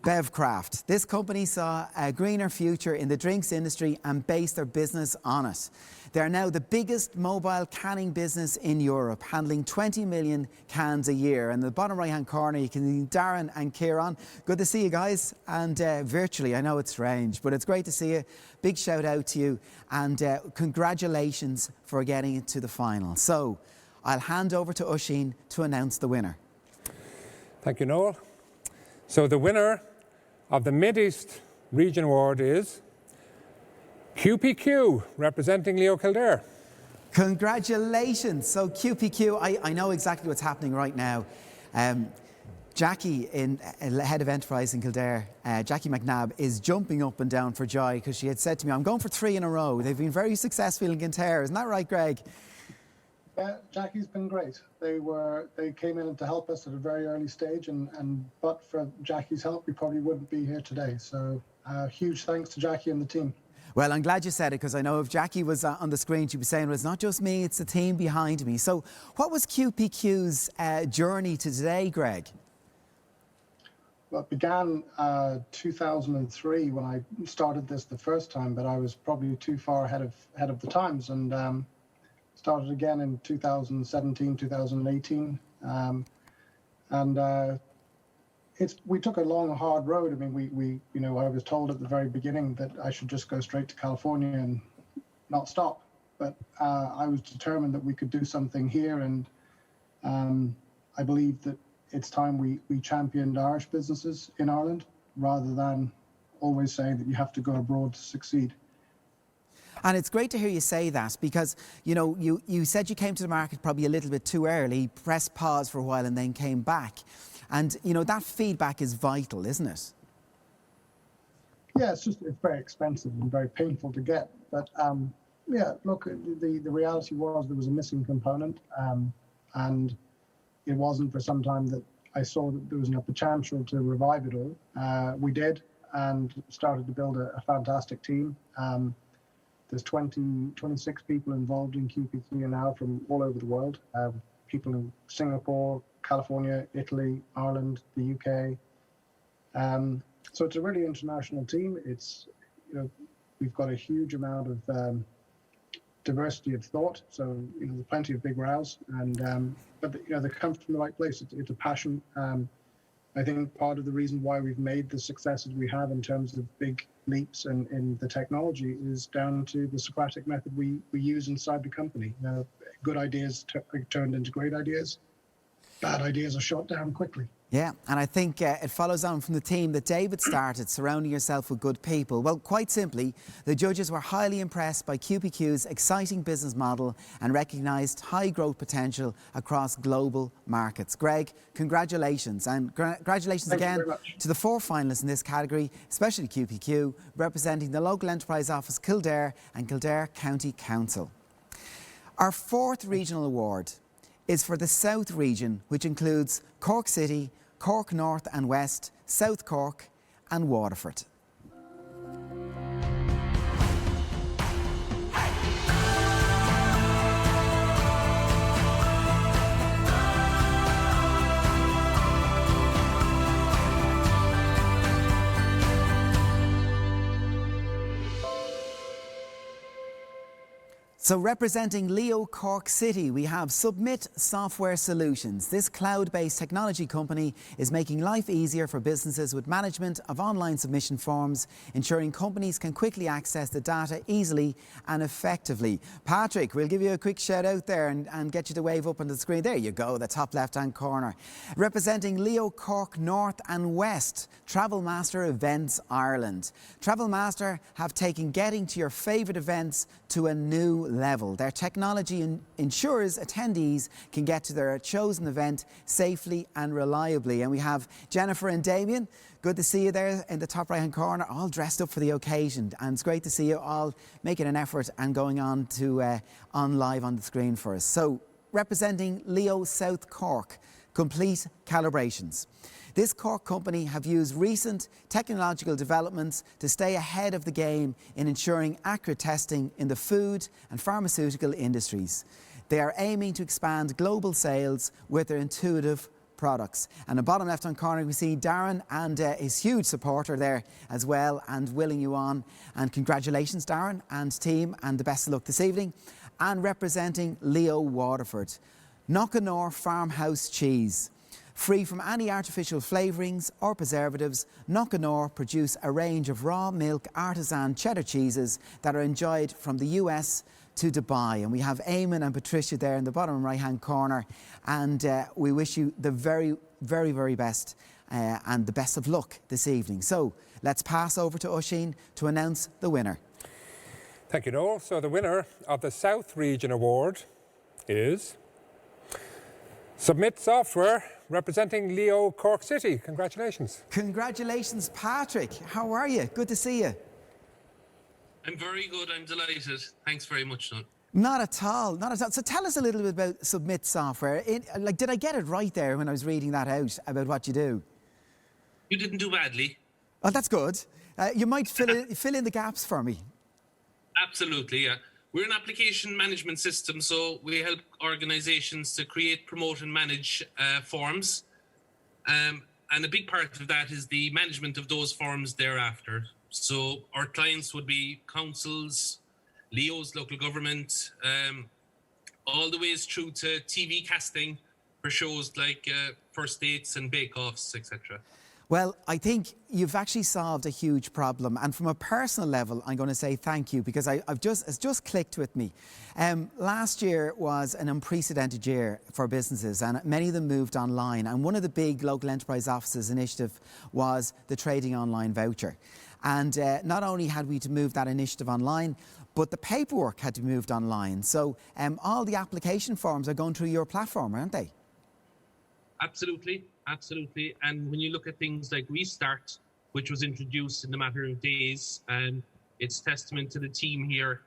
Bevcraft. This company saw a greener future in the drinks industry and based their business on it. They are now the biggest mobile canning business in Europe, handling 20 million cans a year. And in the bottom right-hand corner, you can see Darren and Kieran. Good to see you guys. And virtually, I know it's strange, but it's great to see you. Big shout out to you. And congratulations for getting it to the final. So I'll hand over to Oisín to announce the winner. Thank you, Noel. So the winner of the Mid-East Region Award is QPQ, representing Leo Kildare. Congratulations. So QPQ, I know exactly what's happening right now. Jackie, head of enterprise in Kildare, Jackie McNabb, is jumping up and down for joy because she had said to me, I'm going for 3 in a row. They've been very successful in Kildare. Isn't that right, Greg? Yeah, Jackie's been great. They came in to help us at a very early stage, but for Jackie's help, we probably wouldn't be here today. So huge thanks to Jackie and the team. Well, I'm glad you said it because I know if Jackie was on the screen, she'd be saying, well, it's not just me, it's the team behind me. So what was QPQ's journey to today, Greg? Well, it began 2003 when I started this the first time, but I was probably too far ahead of the times, and started again in 2017, 2018. We took a long, hard road. I mean, I was told at the very beginning that I should just go straight to California and not stop. But I was determined that we could do something here, and I believe that it's time we championed Irish businesses in Ireland rather than always saying that you have to go abroad to succeed. And it's great to hear you say that because, you said you came to the market probably a little bit too early, pressed pause for a while and then came back. And, that feedback is vital, isn't it? Yeah, it's very expensive and very painful to get. But, look, the reality was there was a missing component. And it wasn't for some time that I saw that there was enough potential to revive it all. We did and started to build a fantastic team. There's 26 people involved in QPQ now from all over the world. People in Singapore, California, Italy, Ireland, the UK. So it's a really international team. It's, we've got a huge amount of diversity of thought. So, there's plenty of big rows, but they come from the right place. It's a passion. I think part of the reason why we've made the successes we have in terms of big leaps in the technology is down to the Socratic method we use inside the company. Good ideas turned into great ideas. Bad ideas are shot down quickly. Yeah, and I think it follows on from the theme that David started, surrounding yourself with good people. Well, quite simply, the judges were highly impressed by QPQ's exciting business model and recognised high growth potential across global markets. Greg, congratulations, and congratulations again to the 4 finalists in this category, especially QPQ, representing the local enterprise office Kildare and Kildare County Council. Our 4th regional award is for the South region, which includes Cork City, Cork North and West, South Cork and Waterford. So representing Leo Cork City, we have Submit Software Solutions. This cloud-based technology company is making life easier for businesses with management of online submission forms, ensuring companies can quickly access the data easily and effectively. Patrick, we'll give you a quick shout out there and get you to wave up on the screen. There you go, the top left-hand corner. Representing Leo Cork North and West, Travel Master Events Ireland. Travel Master have taken getting to your favourite events to a new level. Their technology ensures attendees can get to their chosen event safely and reliably. And we have Jennifer and Damien. Good to see you there in the top right hand corner, all dressed up for the occasion. And it's great to see you all making an effort and going on live on the screen for us. So representing Leo South Cork, Complete Calibrations. This Cork company have used recent technological developments to stay ahead of the game in ensuring accurate testing in the food and pharmaceutical industries. They are aiming to expand global sales with their intuitive products. And in the bottom left-hand corner, we see Darren and his huge supporter there as well and willing you on. And congratulations, Darren and team, and the best of luck this evening. And representing Leo Waterford, Knockanore Farmhouse Cheese. Free from any artificial flavourings or preservatives, Knockanore produce a range of raw milk artisan cheddar cheeses that are enjoyed from the US to Dubai. And we have Eamon and Patricia there in the bottom right-hand corner. And we wish you the very, very, very best and the best of luck this evening. So let's pass over to Oisín to announce the winner. Thank you, Noel. So the winner of the South Region Award is Submit Software, representing Leo Cork City. Congratulations. Congratulations, Patrick. How are you? Good to see you. I'm very good. I'm delighted. Thanks very much, Noel. Not at all, not at all. So tell us a little bit about Submit Software. Did I get it right there when I was reading that out about what you do? You didn't do badly. Oh, that's good. You might fill in the gaps for me. Absolutely, yeah. We're an application management system, so we help organizations to create, promote and manage forms. And a big part of that is the management of those forms thereafter. So our clients would be councils, Leo's local government, all the ways through to TV casting for shows like First Dates and Bake Offs, etc. Well, I think you've actually solved a huge problem. And from a personal level, I'm going to say thank you because it's just clicked with me. Last year was an unprecedented year for businesses and many of them moved online. And one of the big local enterprise offices initiative was the Trading Online Voucher. And not only had we to move that initiative online, but the paperwork had to be moved online. So all the application forms are going through your platform, aren't they? Absolutely. Absolutely. And when you look at things like Restart, which was introduced in a matter of days, it's testament to the team here.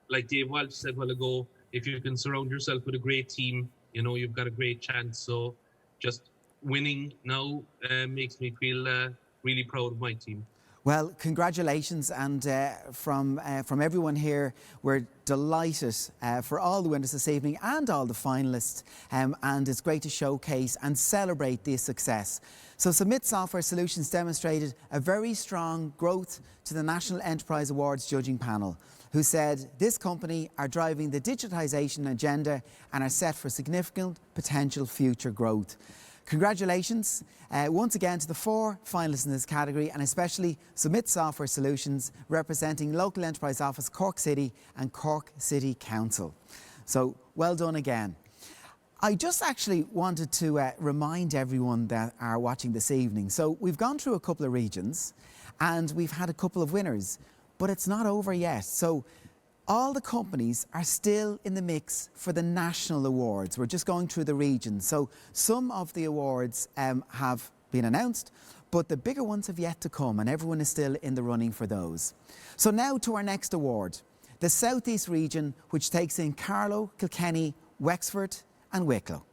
Like Dave Walsh said a while ago, if you can surround yourself with a great team, you know, you've got a great chance. So just winning now makes me feel really proud of my team. Well, congratulations, and from everyone here, we're delighted for all the winners this evening and all the finalists, and it's great to showcase and celebrate this success. So Submit Software Solutions demonstrated a very strong growth to the National Enterprise Awards judging panel, who said this company are driving the digitisation agenda and are set for significant potential future growth. Congratulations once again to the 4 finalists in this category, and especially Submit Software Solutions representing Local Enterprise Office Cork City and Cork City Council. So well done again. I just actually wanted to remind everyone that are watching this evening. So we've gone through a couple of regions and we've had a couple of winners, but it's not over yet. So all the companies are still in the mix for the national awards. We're just going through the regions. So some of the awards have been announced, but the bigger ones have yet to come, and everyone is still in the running for those. So now to our next award, the South East region, which takes in Carlow, Kilkenny, Wexford and Wicklow.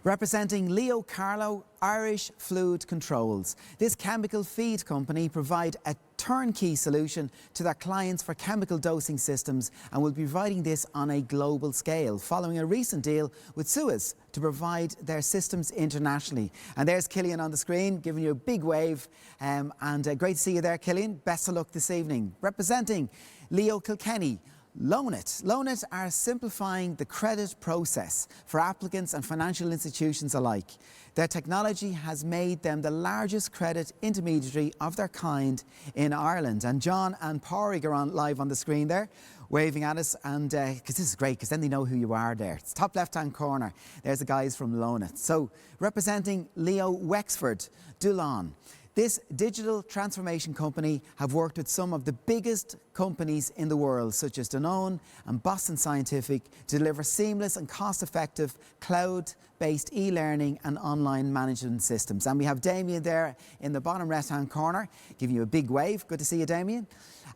Representing Leo Carlo, Irish Fluid Controls. This chemical feed company provide a turnkey solution to their clients for chemical dosing systems and will be providing this on a global scale, following a recent deal with Suez to provide their systems internationally. And there's Killian on the screen, giving you a big wave. Great to see you there, Killian. Best of luck this evening. Representing Leo Kilkenny, Loanit. Loanit are simplifying the credit process for applicants and financial institutions alike. Their technology has made them the largest credit intermediary of their kind in Ireland. And John and Pádraig are live on the screen there, waving at us. And because this is great, because then they know who you are there. It's top left-hand corner. There's the guys from Loanit. So representing Leo Wexford, Dulon. This digital transformation company have worked with some of the biggest companies in the world, such as Danone and Boston Scientific, to deliver seamless and cost-effective cloud-based e-learning and online management systems. And we have Damien there in the bottom left-hand corner, giving you a big wave. Good to see you, Damien.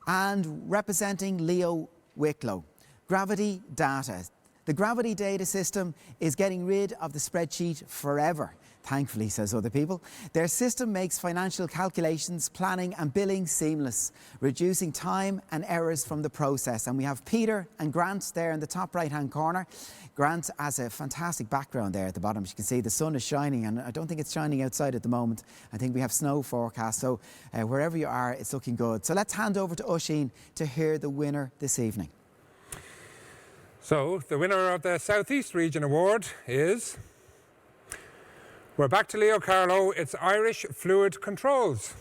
And representing Leo Wicklow, Gravity Data. The Gravity data system is getting rid of the spreadsheet forever. Thankfully, says other people. Their system makes financial calculations, planning and billing seamless, reducing time and errors from the process. And we have Peter and Grant there in the top right-hand corner. Grant has a fantastic background there at the bottom. As you can see, the sun is shining, and I don't think it's shining outside at the moment. I think we have snow forecast, so wherever you are, it's looking good. So let's hand over to Oisín to hear the winner this evening. So the winner of the South East Region Award is... We're back to Leo Carlo. It's Irish Fluid Controls.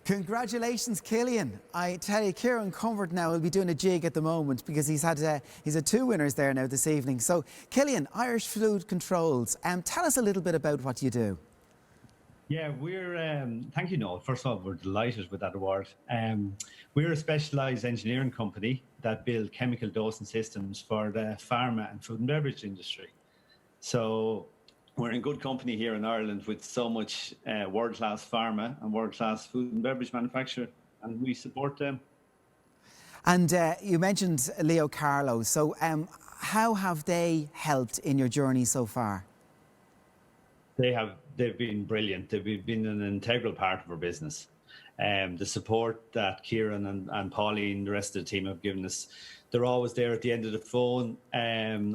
Congratulations, Killian. I tell you, Kieran Comfort now will be doing a jig at the moment because he's had 2 winners there now this evening. So, Killian, Irish Fluid Controls. Tell us a little bit about what you do. Yeah, we're, thank you, Noel. First of all, we're delighted with that award. We're a specialised engineering company that build chemical dosing systems for the pharma and food and beverage industry. So, we're in good company here in Ireland with so much world-class pharma and world-class food and beverage manufacturer, and we support them. And you mentioned Leo Carlo. So how have they helped in your journey so far? They've been brilliant. They've been an integral part of our business. The support that Kieran and Pauline, the rest of the team have given us, they're always there at the end of the phone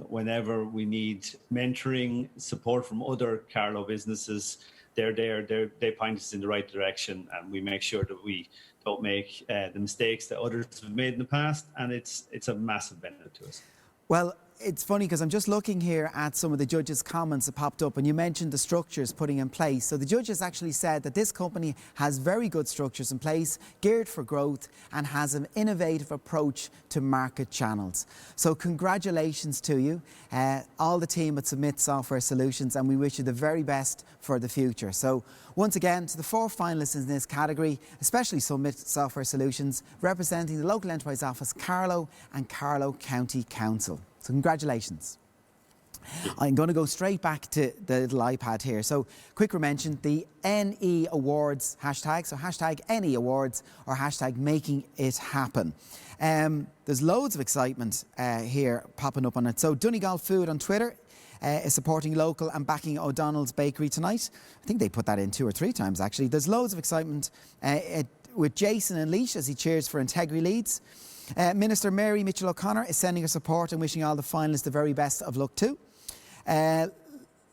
whenever we need mentoring, support from other Carlo businesses. They're there, they point us in the right direction, and we make sure that we don't make the mistakes that others have made in the past, and it's a massive benefit to us. Well, it's funny because I'm just looking here at some of the judges' comments that popped up, and you mentioned the structures putting in place. So the judges actually said that this company has very good structures in place, geared for growth, and has an innovative approach to market channels. So congratulations to you, all the team at Submit Software Solutions, and we wish you the very best for the future. So once again, to the 4 finalists in this category, especially Submit Software Solutions, representing the local enterprise office, Carlow and Carlow County Council. So congratulations. I'm going to go straight back to the little iPad here. So quick mention, the NE Awards hashtag, so hashtag NE Awards or hashtag Making It Happen. There's loads of excitement here popping up on it. So Donegal Food on Twitter is supporting local and backing O'Donnell's Bakery tonight. I think they put that in 2 or 3 times actually. There's loads of excitement with Jason and Leash as he cheers for Integrity Leeds. Minister Mary Mitchell-O'Connor is sending her support and wishing all the finalists the very best of luck too.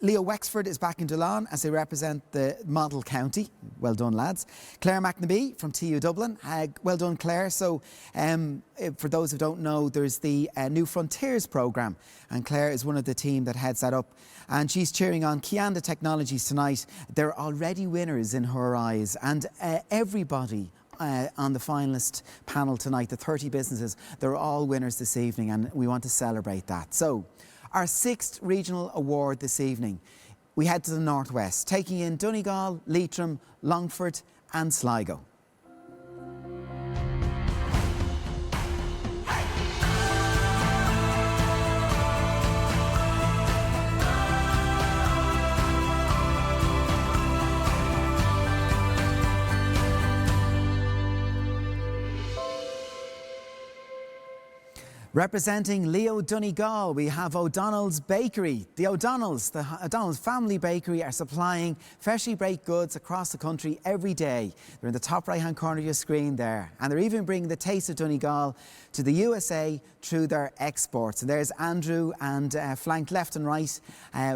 Leo Wexford is back in Dulon as they represent the model county. Well done, lads. Claire McNabee from TU Dublin. Well done, Claire. So for those who don't know, there's the New Frontiers programme, and Claire is one of the team that heads that up. And she's cheering on Kianda Technologies tonight. They're already winners in her eyes, and everybody on the finalist panel tonight, the 30 businesses, they're all winners this evening, and we want to celebrate that. So, our 6th regional award this evening, we head to the northwest, taking in Donegal, Leitrim, Longford and Sligo. Representing Leo Donegal, we have O'Donnell's Bakery. The O'Donnell's family bakery are supplying freshly baked goods across the country every day. They're in the top right-hand corner of your screen there. And they're even bringing the taste of Donegal to the USA through their exports. And there's Andrew, and flanked left and right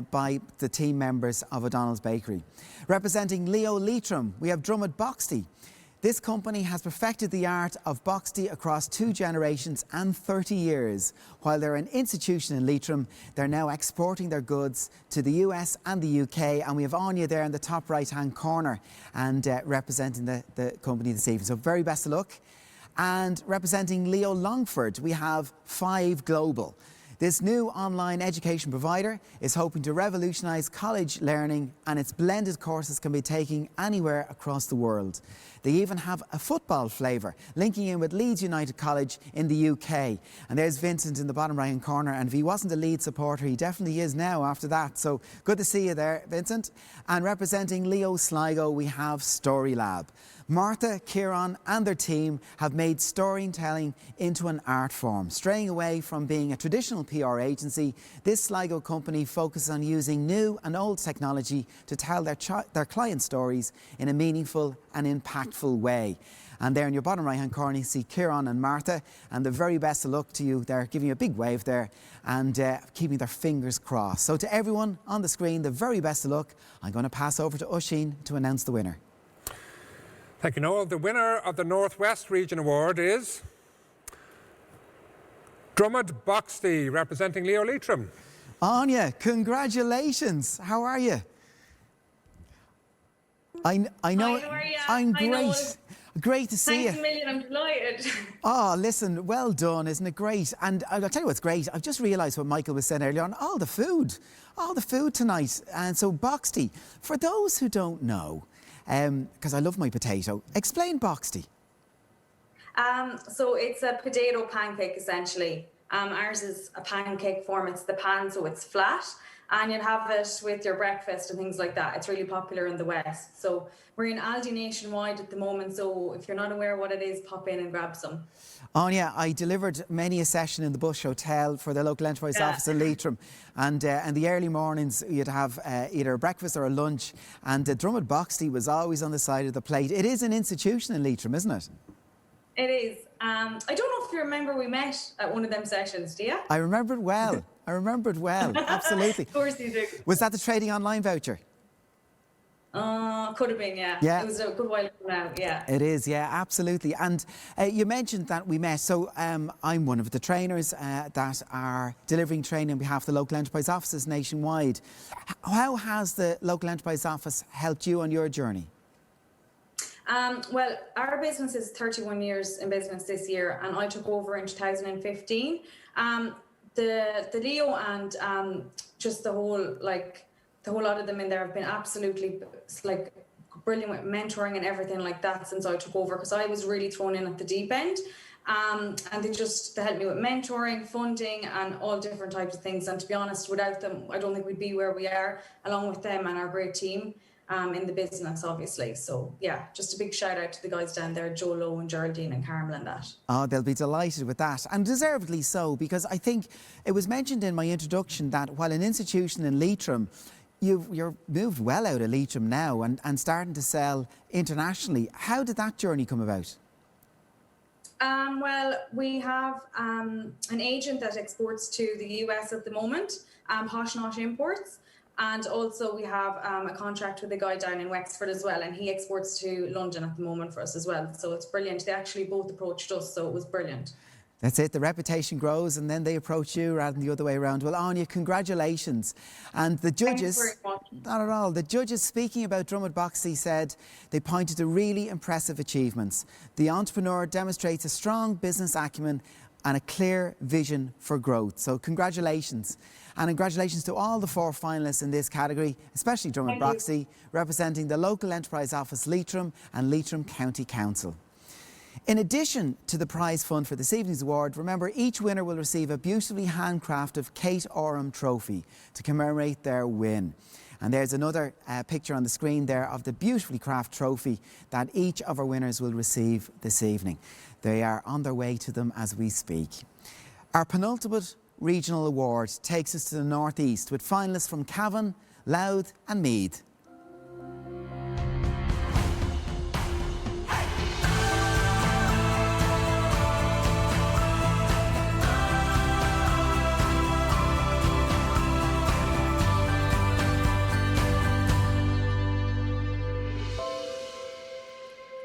by the team members of O'Donnell's Bakery. Representing Leo Leitrim, we have Drummond Boxty. This company has perfected the art of boxty across 2 generations and 30 years. While they're an institution in Leitrim, they're now exporting their goods to the US and the UK. And we have Anya there in the top right-hand corner and representing the company this evening. So very best of luck. And representing Leo Longford, we have 5 Global. This new online education provider is hoping to revolutionise college learning, and its blended courses can be taken anywhere across the world. They even have a football flavour, linking in with Leeds United College in the UK. And there's Vincent in the bottom right-hand corner, and if he wasn't a Leeds supporter, he definitely is now after that. So good to see you there, Vincent. And representing Leo Sligo, we have Storylab. Martha, Kieran and their team have made storytelling into an art form. Straying away from being a traditional PR agency, this Sligo company focuses on using new and old technology to tell their client stories in a meaningful and impactful way. And there in your bottom right-hand corner, you see Kieran and Martha, and the very best of luck to you. They're giving you a big wave there and keeping their fingers crossed. So to everyone on the screen, the very best of luck. I'm going to pass over to Oisín to announce the winner. Thank you, Noel. The winner of the Northwest Region Award is Drummond Boxty, representing Leo Leitrim. Anya, congratulations. How are you? I know. Hi, how are you? I'm great. Great to see Thanks you. a million, I'm delighted. Oh, listen, well done, isn't it great? And I'll tell you what's great. I've just realised what Michael was saying earlier on. All the food tonight. And so Boxty, for those who don't know, because I love my potato, explain Boxty. So it's a potato pancake essentially. Ours is a pancake form. It's the pan, so it's flat, and you'd have it with your breakfast and things like that. It's really popular in the West. So we're in Aldi nationwide at the moment. So if you're not aware what it is, pop in and grab some. Anya, I delivered many a session in the Bush Hotel for the local enterprise office in Leitrim, and in the early mornings you'd have either a breakfast or a lunch, and Drummond Boxty was always on the side of the plate. It is an institution in Leitrim, isn't it? It is. I don't know if you remember we met at one of them sessions, do you? I remember it well. Absolutely. Of course you do. Was that the trading online voucher? Could have been, yeah. Yeah. It was a good while ago now, yeah. It is, yeah, absolutely. And you mentioned that we met. So I'm one of the trainers that are delivering training on behalf of the local enterprise offices nationwide. How has the local enterprise office helped you on your journey? Well, our business is 31 years in business this year, and I took over in 2015. The Leo and just the whole lot of them in there have been absolutely brilliant with mentoring and everything like that since I took over, because I was really thrown in at the deep end. And they helped me with mentoring, funding and all different types of things. And to be honest, without them, I don't think we'd be where we are, along with them and our great team in the business, obviously. So yeah, just a big shout out to the guys down there, Joe Lowe and Geraldine and Carmel and that. Oh, they'll be delighted with that, and deservedly so, because I think it was mentioned in my introduction that while an institution in Leitrim, you're moved well out of Leitrim now and starting to sell internationally. How did that journey come about? Well, we have an agent that exports to the US at the moment, Posh Nosh Imports. And also we have a contract with a guy down in Wexford as well, and he exports to London at the moment for us as well. So it's brilliant. They actually both approached us, so it was brilliant. That's it. The reputation grows and then they approach you rather than the other way around. Well, Anya, congratulations. And the judges, thanks very much. Not at all. The judges, speaking about Drummond Boxty, said they pointed to really impressive achievements. The entrepreneur demonstrates a strong business acumen and a clear vision for growth. So congratulations. And congratulations to all the 4 finalists in this category, especially Drummond Boxty, representing the local enterprise office Leitrim and Leitrim County Council. In addition to the prize fund for this evening's award, remember each winner will receive a beautifully handcrafted Kate Oram trophy to commemorate their win. And there's another picture on the screen there of the beautifully crafted trophy that each of our winners will receive this evening. They are on their way to them as we speak. Our penultimate regional award takes us to the northeast with finalists from Cavan, Louth and Meath.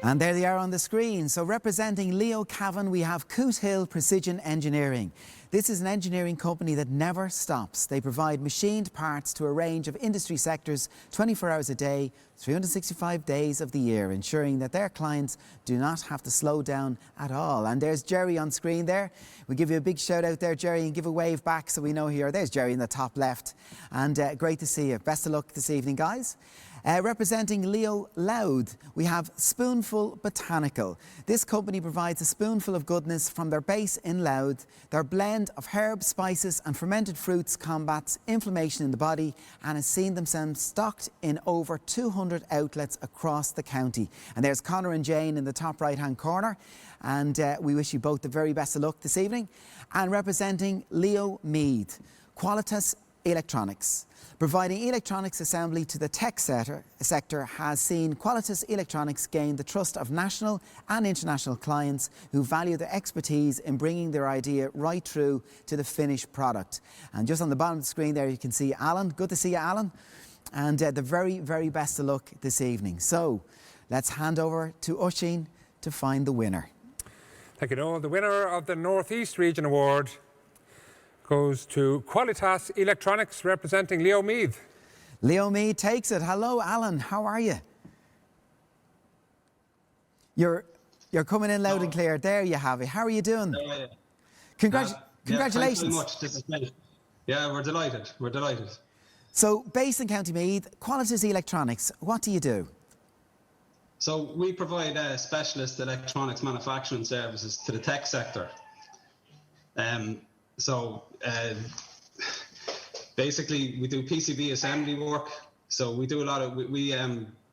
And there they are on the screen. So representing Leo Cavan, we have Coot Hill Precision Engineering. This is an engineering company that never stops. They provide machined parts to a range of industry sectors 24 hours a day, 365 days of the year, ensuring that their clients do not have to slow down at all. And there's Jerry on screen there. We give you a big shout out there, Jerry, and give a wave back so we know here. There's Jerry in the top left. And great to see you. Best of luck this evening, guys. Representing Leo Louth, we have Spoonful Botanical. This company provides a spoonful of goodness from their base in Louth. Their blend of herbs, spices and fermented fruits combats inflammation in the body and has seen themselves stocked in over 200 outlets across the county. And there's Conor and Jane in the top right-hand corner. And we wish you both the very best of luck this evening. And representing Leo Meath, Qualitas Electronics. Providing electronics assembly to the tech sector has seen Qualitas Electronics gain the trust of national and international clients who value their expertise in bringing their idea right through to the finished product. And just on the bottom of the screen there you can see Alan. Good to see you, Alan. And the very, very best of luck this evening. So let's hand over to Oisín to find the winner. Thank you, Noel. The winner of the North East Region Award goes to Qualitas Electronics, representing Leo Meath. Leo Meath takes it. Hello, Alan. How are you? You're coming in loud and clear. There you have it. How are you doing? Congratulations. Thanks very much. This is great. Yeah, we're delighted. We're delighted. So, based in County Meath, Qualitas Electronics, what do you do? So, we provide specialist electronics manufacturing services to the tech sector. Basically, we do PCB assembly work. So we do a lot of, we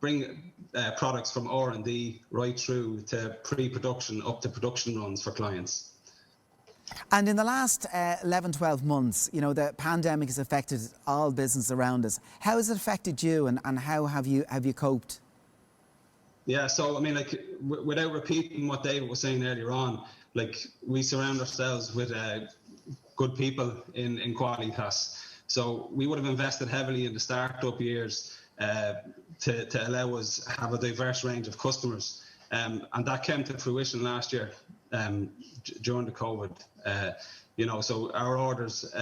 bring products from R&D right through to pre-production up to production runs for clients. And in the last 11, 12 months, you know, the pandemic has affected all business around us. How has it affected you and how have you coped? Yeah, so I mean, like, without repeating what David was saying earlier on, like, we surround ourselves with good people in Qualitas. So we would have invested heavily in the startup years to allow us have a diverse range of customers. And that came to fruition last year during the COVID. You know, so our orders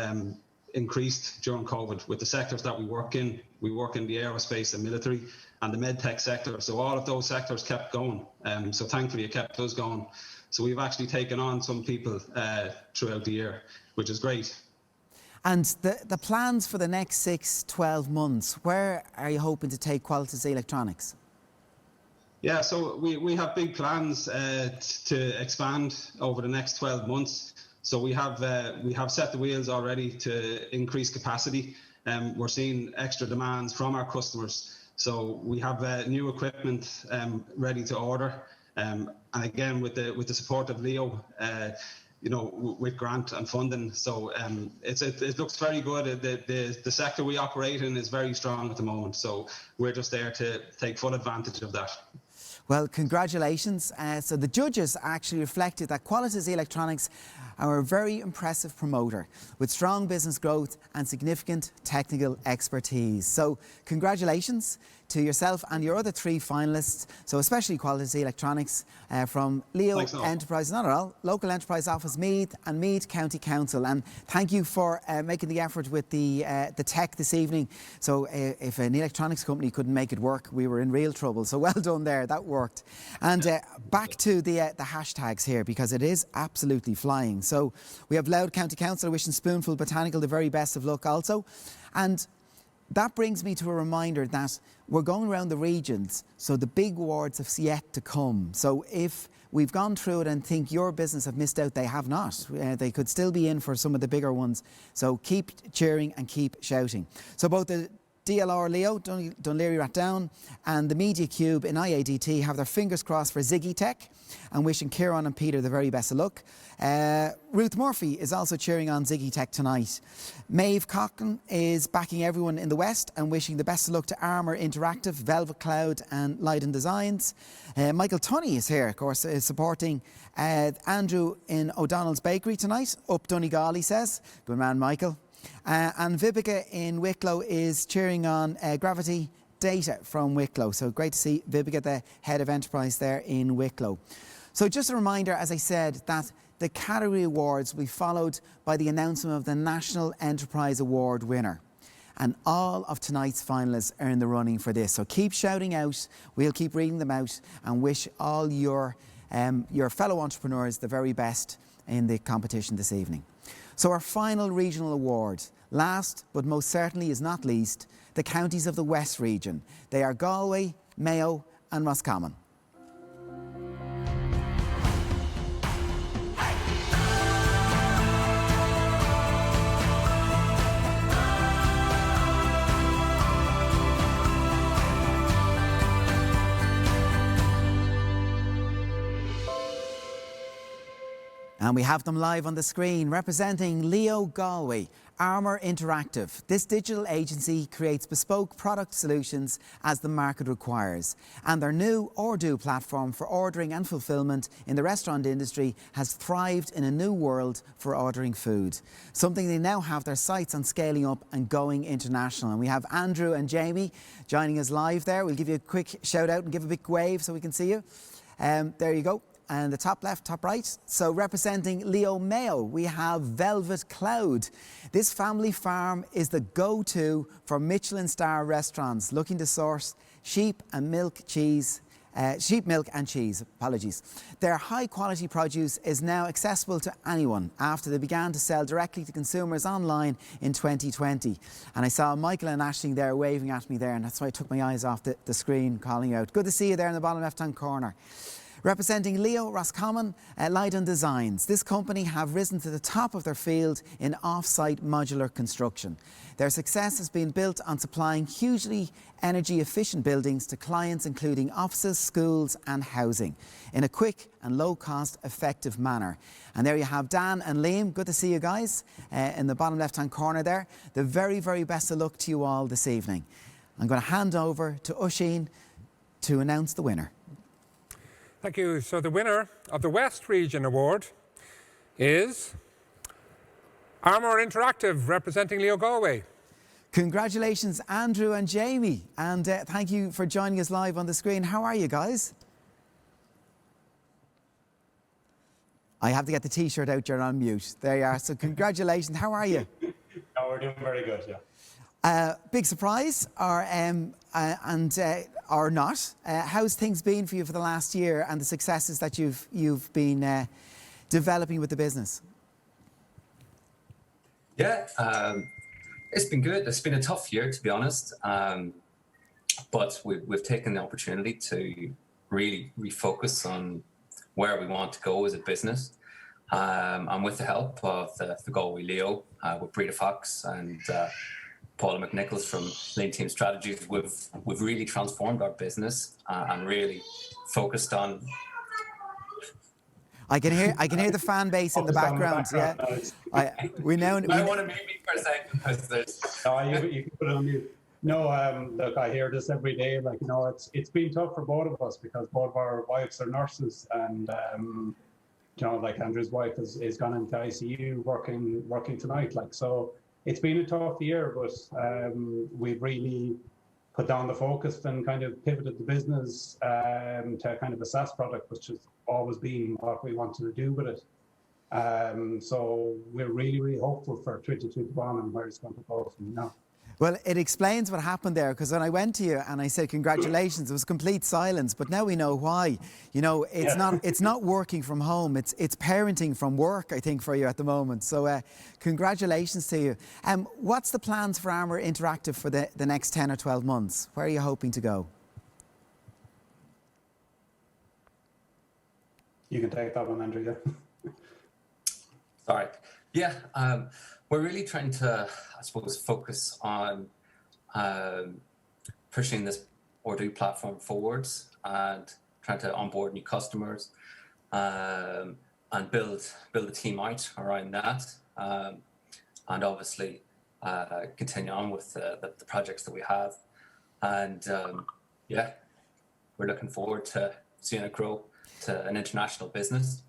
increased during COVID with the sectors that we work in. We work in the aerospace and military and the medtech sector. So all of those sectors kept going. So thankfully it kept us going. So we've actually taken on some people throughout the year, which is great. And the plans for the next 6, 12 months, where are you hoping to take Qualitas Electronics? Yeah, so we have big plans to expand over the next 12 months. So we have set the wheels already to increase capacity. We're seeing extra demands from our customers. So we have new equipment ready to order. And again, with the support of Leo, you know, with grant and funding. So it looks very good. The sector we operate in is very strong at the moment. So we're just there to take full advantage of that. Well, congratulations. So the judges actually reflected that Qualitas Electronics are a very impressive promoter with strong business growth and significant technical expertise. So congratulations to yourself and your other 3 finalists. So especially Qualitas Electronics from Leo Enterprise, not at all, Local Enterprise Office Meath and Meath County Council. And thank you for making the effort with the tech this evening. So if an electronics company couldn't make it work, we were in real trouble. So well done there, that worked. And back to the hashtags here, because it is absolutely flying. So we have Louth County Council wishing Spoonful Botanical the very best of luck also. And that brings me to a reminder that we're going around the regions, so the big awards have yet to come. So if we've gone through it and think your business have missed out, they have not. They could still be in for some of the bigger ones. So keep cheering and keep shouting. So both the DLR Leo, Dunleary Rathdown, and the Media Cube in IADT have their fingers crossed for Ziggy Tech and wishing Kieran and Peter the very best of luck. Ruth Murphy is also cheering on Ziggy Tech tonight. Maeve Cochran is backing everyone in the West and wishing the best of luck to Armour Interactive, Velvet Cloud and Leiden Designs. Michael Tunney is here, of course, is supporting Andrew in O'Donnell's Bakery tonight. Up Donegal, he says. Good man, Michael. And Vivica in Wicklow is cheering on Gravity Data from Wicklow. So great to see Vivica, the head of enterprise there in Wicklow. So just a reminder, as I said, that the category awards will be followed by the announcement of the National Enterprise Award winner. And all of tonight's finalists are in the running for this. So keep shouting out, we'll keep reading them out and wish all your fellow entrepreneurs the very best in the competition this evening. So our final regional award, last but most certainly is not least, the counties of the West region. They are Galway, Mayo and Roscommon. And we have them live on the screen, representing Leo Galway, Armour Interactive. This digital agency creates bespoke product solutions as the market requires. And their new Ordo platform for ordering and fulfilment in the restaurant industry has thrived in a new world for ordering food. Something they now have their sights on scaling up and going international. And we have Andrew and Jamie joining us live there. We'll give you a quick shout out and give a big wave so we can see you. There you go. And the top left, top right. So representing Leo Mayo, we have Velvet Cloud. This family farm is the go-to for Michelin star restaurants looking to source sheep milk and cheese. Their high quality produce is now accessible to anyone after they began to sell directly to consumers online in 2020. And I saw Michael and Aisling there waving at me there, and that's why I took my eyes off the screen calling out. Good to see you there in the bottom left hand corner. Representing Leo Roscommon, Leiden Designs. This company have risen to the top of their field in off-site modular construction. Their success has been built on supplying hugely energy-efficient buildings to clients including offices, schools and housing in a quick and low-cost effective manner. And there you have Dan and Liam. Good to see you guys in the bottom left-hand corner there. The very, very best of luck to you all this evening. I'm going to hand over to Oisin to announce the winner. Thank you. So the winner of the West Region Award is Armour Interactive, representing Leo Galway. Congratulations, Andrew and Jamie. And thank you for joining us live on the screen. How are you guys? I have to get the T-shirt out, you're on mute. There you are. So congratulations. How are you? Oh, we're doing very good, yeah. Big surprise, or not? How's things been for you for the last year and the successes that you've been developing with the business? Yeah, it's been good. It's been a tough year, to be honest, but we've taken the opportunity to really refocus on where we want to go as a business, and with the help of the Galway Leo, with Breda Fox and Paula McNichols from Lean Team Strategies, we've really transformed our business and really focused on. I can hear the fan base in the background. Yeah, we now. I want to mute me for a second because there's. No, you can put it on mute. No, look, I hear this every day. Like, you know, it's been tough for both of us because both of our wives are nurses, and you know, like Andrew's wife is gone into ICU working tonight. Like, so. It's been a tough year, but we've really put down the focus and kind of pivoted the business to kind of a SaaS product, which has always been what we wanted to do with it. So we're really, really hopeful for 2021 and where it's going to go from now. Well, it explains what happened there, because when I went to you and I said congratulations, it was complete silence. But now we know why. You know, it's not working from home. It's parenting from work, I think, for you at the moment. So congratulations to you. What's the plans for Armour Interactive for the next 10 or 12 months? Where are you hoping to go? You can take that one, Andrew. Yeah. Sorry. Yeah. We're really trying to, I suppose, focus on pushing this Ordo platform forwards and trying to onboard new customers and build a team out around that, and obviously continue on with the projects that we have. And we're looking forward to seeing it grow to an international business.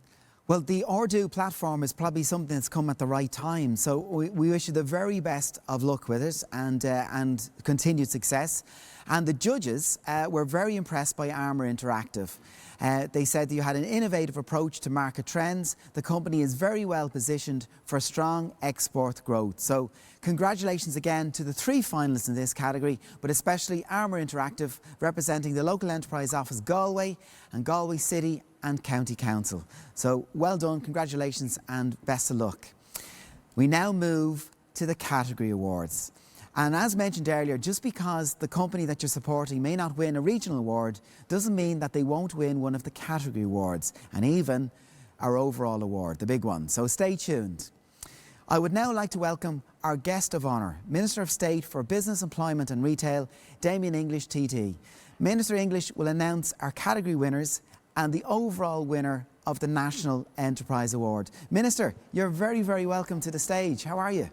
Well, the Ordo platform is probably something that's come at the right time. So we wish you the very best of luck with it and continued success. And the judges were very impressed by Armour Interactive. They said that you had an innovative approach to market trends. The company is very well positioned for strong export growth. So congratulations again to the 3 finalists in this category, but especially Armour Interactive, representing the Local Enterprise Office Galway and Galway City and County Council. So well done, congratulations and best of luck. We now move to the category awards. And as mentioned earlier, just because the company that you're supporting may not win a regional award doesn't mean that they won't win one of the category awards and even our overall award, the big one. So stay tuned. I would now like to welcome our guest of honour, Minister of State for Business, Employment and Retail, Damien English TT. Minister English will announce our category winners and the overall winner of the National Enterprise Award. Minister, you're very, very welcome to the stage. How are you?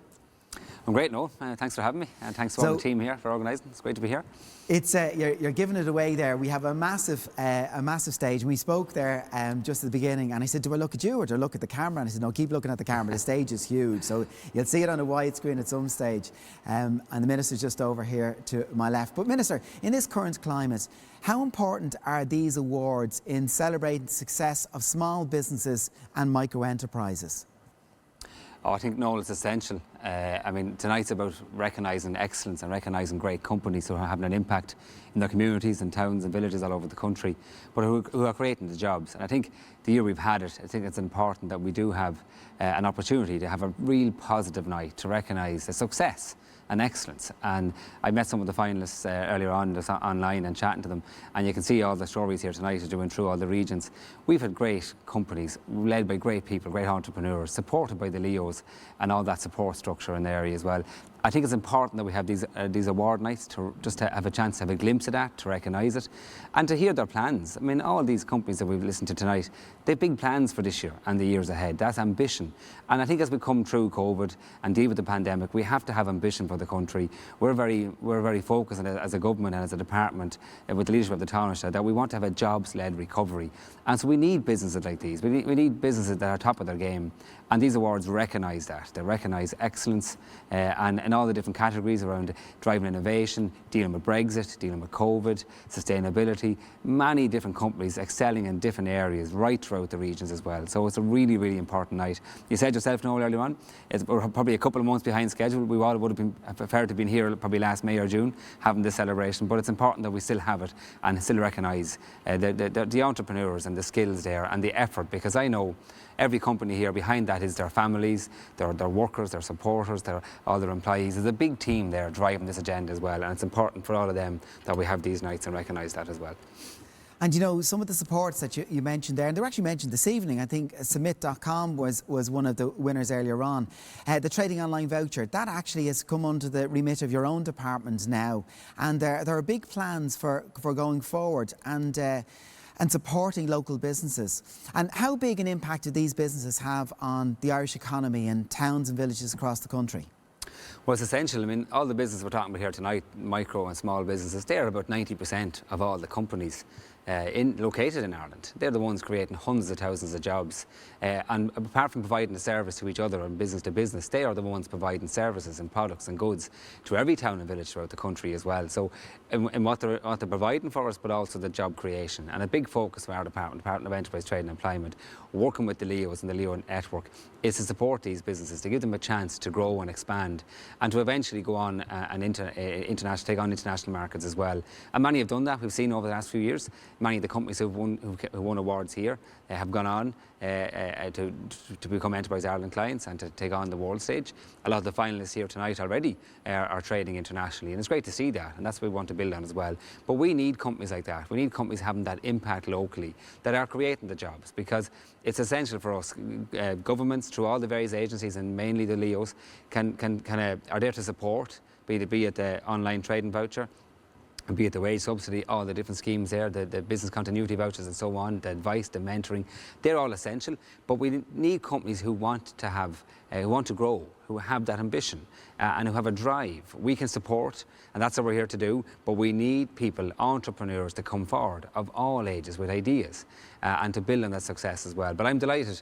I'm great, Noel. Thanks for having me, and thanks to all the team here for organising. It's great to be here. It's you're giving it away there. We have a massive stage. And we spoke there just at the beginning, and I said, "Do I look at you or do I look at the camera?" And I said, "No, keep looking at the camera. The stage is huge, so you'll see it on a widescreen at some stage." And the minister's just over here to my left. But Minister, in this current climate, how important are these awards in celebrating the success of small businesses and micro enterprises? Oh, I think, Noel, it's essential. I mean, tonight's about recognising excellence and recognising great companies who are having an impact in their communities and towns and villages all over the country, but who are creating the jobs. And I think the year we've had it, I think it's important that we do have an opportunity to have a real positive night to recognise the success and excellence. And I met some of the finalists earlier on just online and chatting to them, and you can see all the stories here tonight as doing through all the regions. We've had great companies led by great people, great entrepreneurs, supported by the LEOs and all that support structure in the area as well. I think it's important that we have these award nights to just to have a chance to have a glimpse of that, to recognise it, and to hear their plans. I mean, all these companies that we've listened to tonight, they have big plans for this year and the years ahead. That's ambition. And I think as we come through COVID and deal with the pandemic, we have to have ambition for the country. We're very focused on it as a government and as a department with the leadership of the Taoiseach that we want to have a jobs-led recovery. And so we need businesses like these. We need businesses that are top of their game. And these awards recognise that. They recognise excellence and in all the different categories around driving innovation, dealing with Brexit, dealing with COVID, sustainability, many different companies excelling in different areas right throughout the regions as well. So it's a really, really important night. You said yourself, Noel, earlier on, we're probably a couple of months behind schedule. We all would have preferred to have been here probably last May or June having this celebration, but it's important that we still have it and still recognise the entrepreneurs and the skills there and the effort, because I know every company here behind that is their families, their workers, their supporters, all their employees. There's a big team there driving this agenda as well, and it's important for all of them that we have these nights and recognise that as well. And you know, some of the supports that you mentioned there, and they were actually mentioned this evening, I think Submit.com was one of the winners earlier on. The trading online voucher, that actually has come under the remit of your own department now. And there are big plans for going forward and supporting local businesses. And how big an impact do these businesses have on the Irish economy and towns and villages across the country? Well, it's essential. I mean, all the businesses we're talking about here tonight, micro and small businesses, they're about 90% of all the companies located in Ireland. They're the ones creating hundreds of thousands of jobs. And apart from providing a service to each other and business to business, they are the ones providing services and products and goods to every town and village throughout the country as well. So in what they're providing for us, but also the job creation. And a big focus for our Department of Enterprise, Trade and Employment, working with the LEOs and the LEO network, is to support these businesses, to give them a chance to grow and expand, and to eventually go on and take on international markets as well. And many have done that. We've seen over the last few years, many of the companies who won awards here have gone on to become Enterprise Ireland clients and to take on the world stage. A lot of the finalists here tonight already are trading internationally, and it's great to see that, and that's what we want to build on as well. But we need companies like that. We need companies having that impact locally, that are creating the jobs, because it's essential for us. Governments, through all the various agencies and mainly the LEOs, are there to support be it the online trading voucher, be it the wage subsidy, all the different schemes there, the business continuity vouchers and so on, the advice, the mentoring, they're all essential. But we need companies who want to have, who want to grow, who have that ambition and who have a drive. We can support, and that's what we're here to do, but we need people, entrepreneurs, to come forward of all ages with ideas and to build on that success as well. But I'm delighted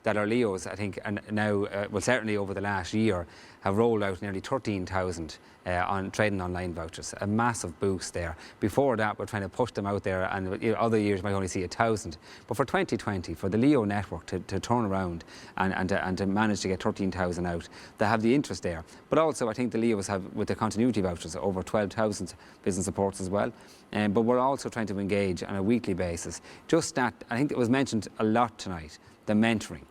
that our Leos, I think, and now, well, certainly over the last year, have rolled out nearly 13,000 on trading online vouchers, a massive boost there. Before that, we're trying to push them out there, and other years might only see 1,000. But for 2020, for the Leo network to turn around and to manage to get 13,000 out, they have the interest there. But also, I think the Leos have, with the continuity vouchers, over 12,000 business supports as well. But we're also trying to engage on a weekly basis. Just that, I think it was mentioned a lot tonight, the mentoring.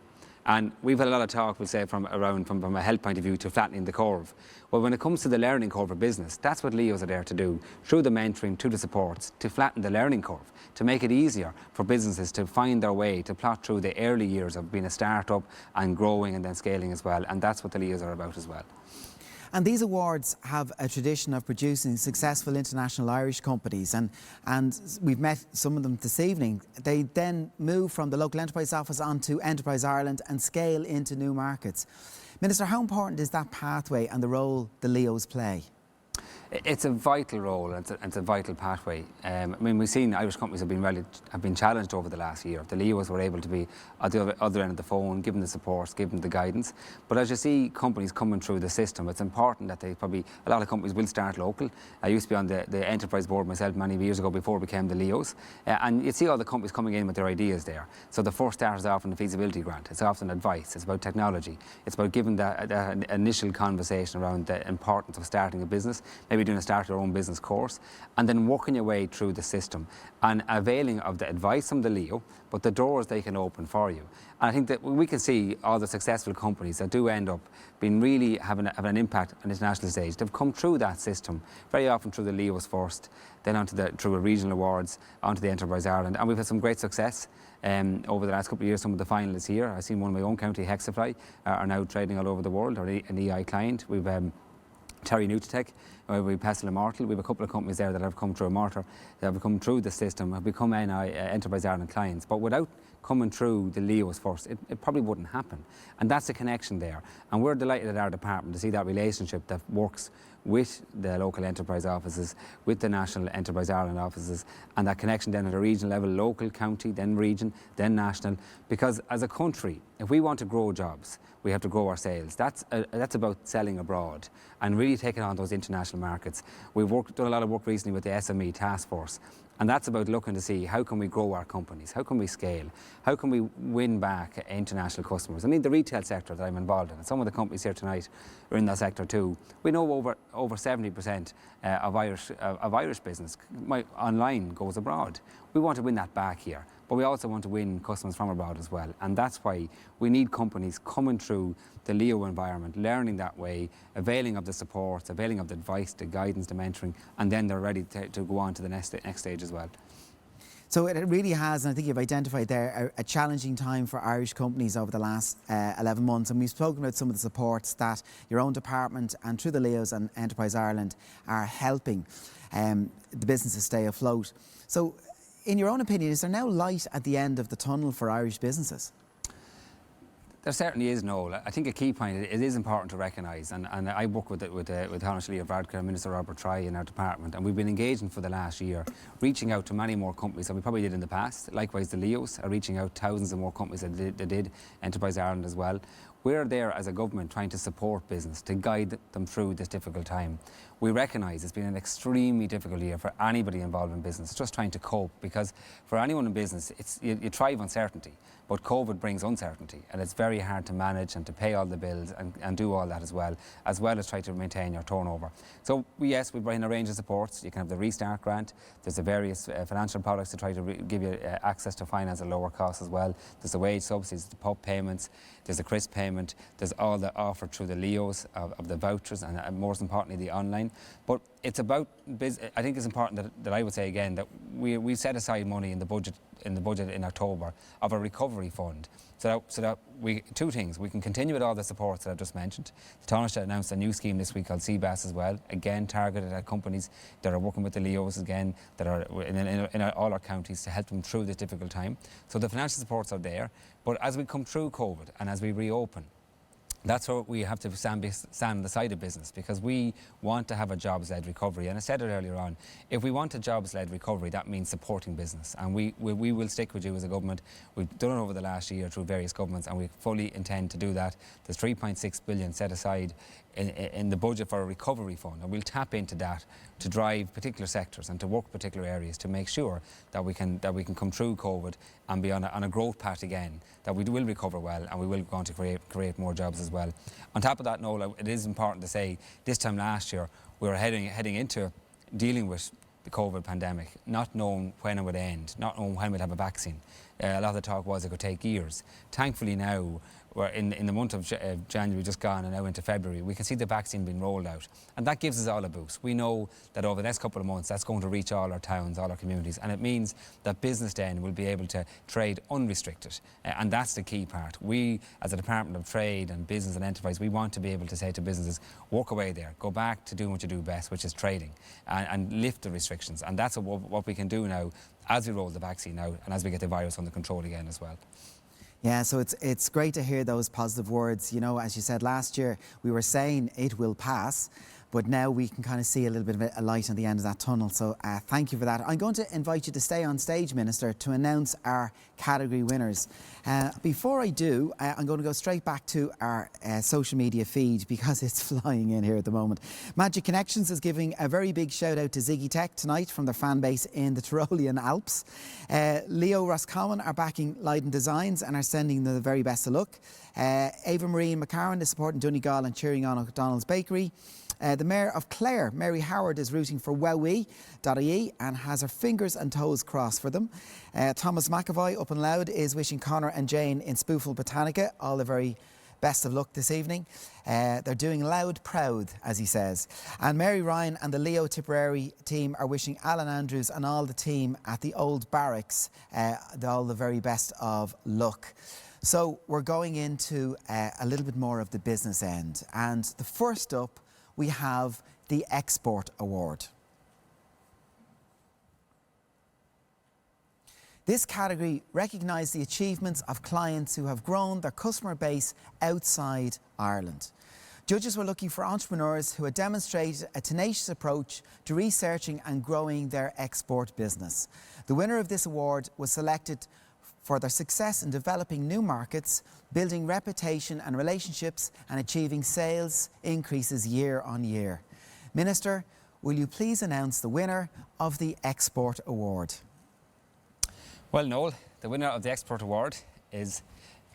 And we've had a lot of talk, we'll say, from a health point of view to flattening the curve. Well, when it comes to the learning curve of business, that's what Leos are there to do, through the mentoring, to the supports, to flatten the learning curve, to make it easier for businesses to find their way, to plot through the early years of being a start-up and growing and then scaling as well. And that's what the Leos are about as well. And these awards have a tradition of producing successful international Irish companies, and we've met some of them this evening. They then move from the local enterprise office onto Enterprise Ireland and scale into new markets. Minister, how important is that pathway and the role the Leos play? It's a vital role and it's a vital pathway. I mean, we've seen Irish companies have been challenged over the last year. The Leos were able to be at the other end of the phone, given the support, given the guidance. But as you see companies coming through the system, it's important that a lot of companies will start local. I used to be on the enterprise board myself many years ago before I became the Leos. And you see all the companies coming in with their ideas there. So the first start is often the feasibility grant. It's often advice. It's about technology. It's about giving that initial conversation around the importance of starting a business, maybe doing a start your own business course, and then working your way through the system and availing of the advice from the Leo, but the doors they can open for you. And I think that we can see all the successful companies that do end up being really having an impact on the international stage. They've come through that system, very often through the Leos first, then through a regional awards, onto the Enterprise Ireland, and we've had some great success. Over the last couple of years, some of the finalists here, I've seen one in my own county, Hexafly, are now trading all over the world, or an EI client. We've Terry Nutitech, we've Pestle Immortal. We have a couple of companies there that have come through Immortal, that have come through the system, have become Enterprise Ireland clients. But without coming through the Leos first, it probably wouldn't happen. And that's the connection there. And we're delighted at our department to see that relationship that works with the local enterprise offices, with the national Enterprise Ireland offices, and that connection then at a regional level, local, county, then region, then national. Because as a country, if we want to grow jobs, we have to grow our sales. That's about selling abroad and really taking on those international markets. We've done a lot of work recently with the SME task force, and that's about looking to see how can we grow our companies, how can we scale, how can we win back international customers. I mean, the retail sector that I'm involved in, and some of the companies here tonight are in that sector too. We know over 70% of Irish business online goes abroad. We want to win that back here, but we also want to win customers from abroad as well. And that's why we need companies coming through the Leo environment, learning that way, availing of the support, availing of the advice, the guidance, the mentoring, and then they're ready to go on to the next stage as well. So it really has, and I think you've identified there, a challenging time for Irish companies over the last 11 months. And we've spoken about some of the supports that your own department and through the Leos and Enterprise Ireland are helping the businesses stay afloat. So in your own opinion, is there now light at the end of the tunnel for Irish businesses? There certainly is, Noel. I think a key point, it is important to recognise, and I work with Taoiseach Leo Varadkar and Minister Robert Try in our department, and we've been engaging for the last year, reaching out to many more companies than we probably did in the past. Likewise, the Leos are reaching out thousands of more companies than they did, Enterprise Ireland as well. We're there as a government trying to support business, to guide them through this difficult time. We recognise it's been an extremely difficult year for anybody involved in business, just trying to cope, because for anyone in business, you thrive on certainty, but COVID brings uncertainty, and it's very hard to manage and to pay all the bills and do all that as well as try to maintain your turnover. So yes, we bring a range of supports. You can have the Restart grant. There's the various financial products to try to give you access to finance at lower costs as well. There's the wage subsidies, the PUP payments, there's the CRISP payment, there's all the offer through the Leos of the vouchers, and most importantly the online. But it's about, I think it's important that I would say again that we set aside money in the budget in the budget in October of a recovery fund. So that two things, we can continue with all the supports that I've just mentioned. The Taoiseach announced a new scheme this week called CAVS as well, again targeted at companies that are working with the LEOs again, that are in all our counties to help them through this difficult time. So the financial supports are there, but as we come through COVID and as we reopen, that's where we have to stand on the side of business, because we want to have a jobs-led recovery. And I said it earlier on, if we want a jobs-led recovery, that means supporting business. And we will stick with you as a government. We've done it over the last year through various governments, and we fully intend to do that. There's 3.6 billion set aside in the budget for a recovery fund, and we'll tap into that to drive particular sectors and to work particular areas to make sure that we can come through COVID and be on a growth path again, that we will recover well and we will go on to create more jobs as well. On top of that, Noel, it is important to say this time last year we were heading into dealing with the COVID pandemic, not knowing when it would end, not knowing when we'd have a vaccine. A lot of the talk was it could take years. Thankfully now, we're in the month of January just gone and now into February, we can see the vaccine being rolled out. And that gives us all a boost. We know that over the next couple of months that's going to reach all our towns, all our communities, and it means that business then will be able to trade unrestricted. And that's the key part. We, as a Department of Trade and Business and Enterprise, we want to be able to say to businesses, walk away there, go back to doing what you do best, which is trading, and lift the restrictions. And that's what we can do now as we roll the vaccine out and as we get the virus under control again as well. Yeah, so it's great to hear those positive words. You know, as you said last year, we were saying it will pass, but now we can kind of see a little bit of a light at the end of that tunnel. So thank you for that. I'm going to invite you to stay on stage, Minister, to announce our category winners. Before I do, I'm going to go straight back to our social media feed because it's flying in here at the moment. Magic Connections is giving a very big shout out to Ziggy Tech tonight from their fan base in the Tyrolean Alps. Leo Roscommon are backing Leiden Designs and are sending them the very best of luck. Ava Marie McCarran is supporting Donegal and cheering on O'Donnell's Bakery. The Mayor of Clare, Mary Howard, is rooting for Wowie.ie and has her fingers and toes crossed for them. Thomas McAvoy up and loud is wishing Connor and Jane in Spoofle Botanica all the very best of luck this evening. They're doing loud proud, as he says. And Mary Ryan and the Leo Tipperary team are wishing Alan Andrews and all the team at the Old Barracks all the very best of luck. So we're going into a little bit more of the business end. And the first up, we have the Export Award. This category recognises the achievements of clients who have grown their customer base outside Ireland. Judges were looking for entrepreneurs who had demonstrated a tenacious approach to researching and growing their export business. The winner of this award was selected for their success in developing new markets, building reputation and relationships, and achieving sales increases year on year. Minister, will you please announce the winner of the Export Award? Well, Noel, the winner of the Export Award is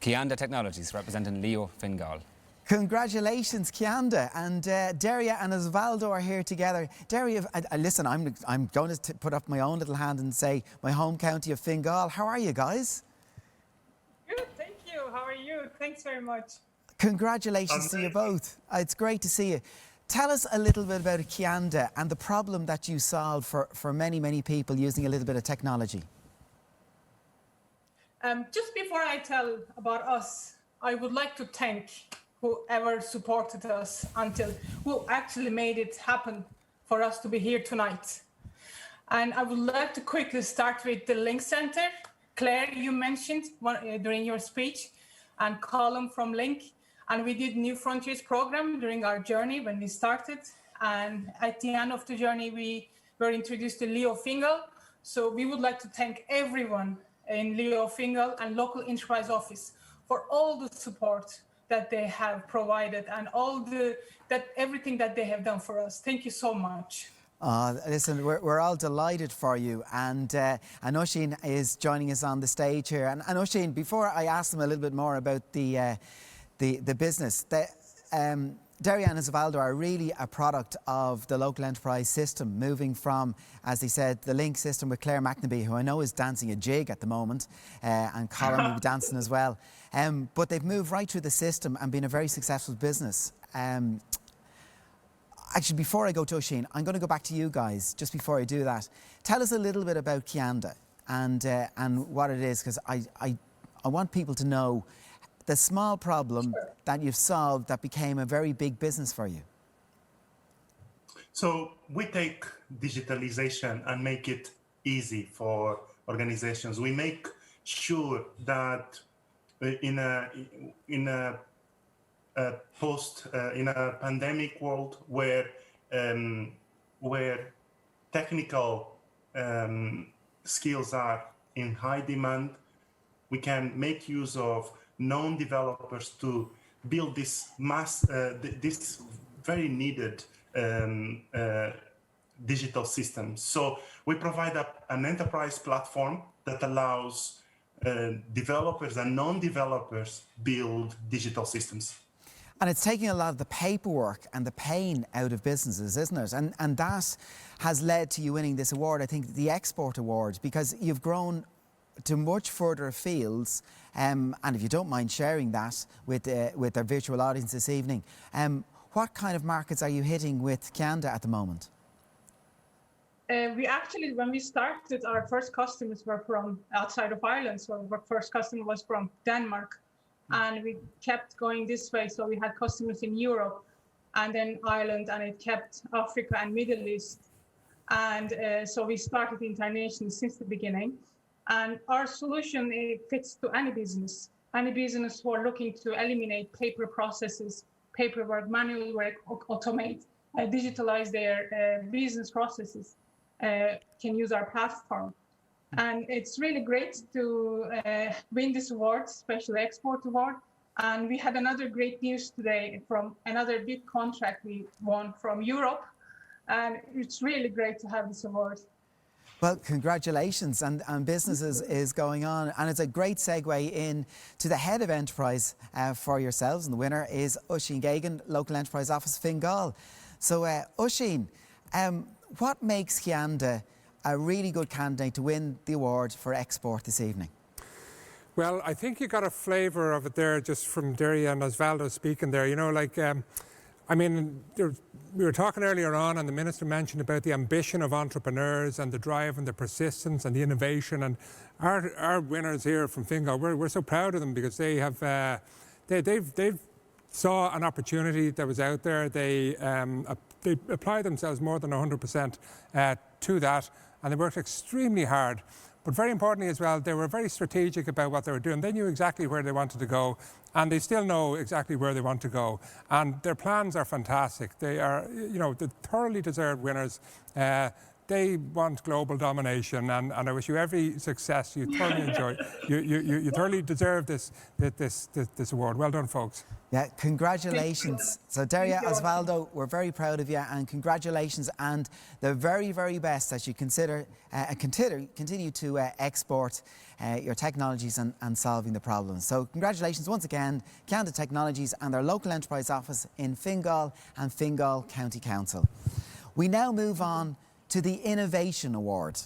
Kianda Technologies, representing Leo Fingal. Congratulations, Kianda. And Daria and Osvaldo are here together. Daria, listen, I'm going to put up my own little hand and say my home county of Fingal. How are you guys? Good, thank you. How are you? Thanks very much. Congratulations to you both. It's great to see you. Tell us a little bit about Kianda and the problem that you solve for many, many people using a little bit of technology. Just before I tell about us, I would like to thank whoever supported us who actually made it happen for us to be here tonight. And I would like to quickly start with the Link Center. Claire, you mentioned during your speech, and Colin from Link. And we did New Frontiers program during our journey when we started. And at the end of the journey, we were introduced to Leo Fingal. So we would like to thank everyone in Leo Fingal and local enterprise office for all the support that they have provided and everything that they have done for us. Thank you so much. Listen, we're all delighted for you, and Oisín is joining us on the stage here. And Oisín, before I ask them a little bit more about the business, Daria and Osvaldo are really a product of the local enterprise system, moving from, as they said, the Link system with Claire McNamee, who I know is dancing a jig at the moment, and Colin will be dancing as well. But they've moved right through the system and been a very successful business. Actually, before I go to Oisín, I'm going to go back to you guys, just before I do that. Tell us a little bit about Kianda. and what it is, because I want people to know the small problem that you've solved that became a very big business for you. So we take digitalization and make it easy for organizations. We make sure that in a pandemic world where technical skills are in high demand, we can make use of known developers to build this this very needed digital system. So we provide an enterprise platform that allows developers and non-developers build digital systems. And it's taking a lot of the paperwork and the pain out of businesses, isn't it? And that has led to you winning this award, I think, the Export Award, because you've grown to much further fields. And if you don't mind sharing that with our virtual audience this evening, what kind of markets are you hitting with Kianda at the moment? We actually, when we started, our first customers were from outside of Ireland. So our first customer was from Denmark. And we kept going this way. So we had customers in Europe and then Ireland, and it kept Africa and Middle East. And so we started international since the beginning. And our solution, it fits to any business who are looking to eliminate paper processes, paperwork, manual work, automate, digitalize their business processes, can use our platform. And it's really great to win this award, Special Export Award. And we had another great news today from another big contract we won from Europe. And it's really great to have this award. Well, congratulations, and business is going on. And it's a great segue in to the head of enterprise for yourselves. And the winner is Oisín Geoghegan, Local Enterprise Office, Fingal. So, Oisín, what makes Kianda a really good candidate to win the award for export this evening? Well, I think you got a flavour of it there just from Derry and Osvaldo speaking there. You know, like, I mean, we were talking earlier on, and the Minister mentioned about the ambition of entrepreneurs and the drive and the persistence and the innovation. And our winners here from Fingal, we're so proud of them, because they have, they've saw an opportunity that was out there. They applied themselves more than 100% to that, and they worked extremely hard. But very importantly as well, they were very strategic about what they were doing. They knew exactly where they wanted to go, and they still know exactly where they want to go. And their plans are fantastic. They are, you know, the thoroughly deserved winners. They want global domination, and I wish you every success. You thoroughly enjoy. You thoroughly deserve this award. Well done, folks. Yeah, congratulations. So, Daria, Osvaldo, we're very proud of you, and congratulations, and the very, very best as you continue to export your technologies and solving the problems. So, congratulations once again, Kianda Technologies and their local enterprise office in Fingal and Fingal County Council. We now move on to the Innovation Award.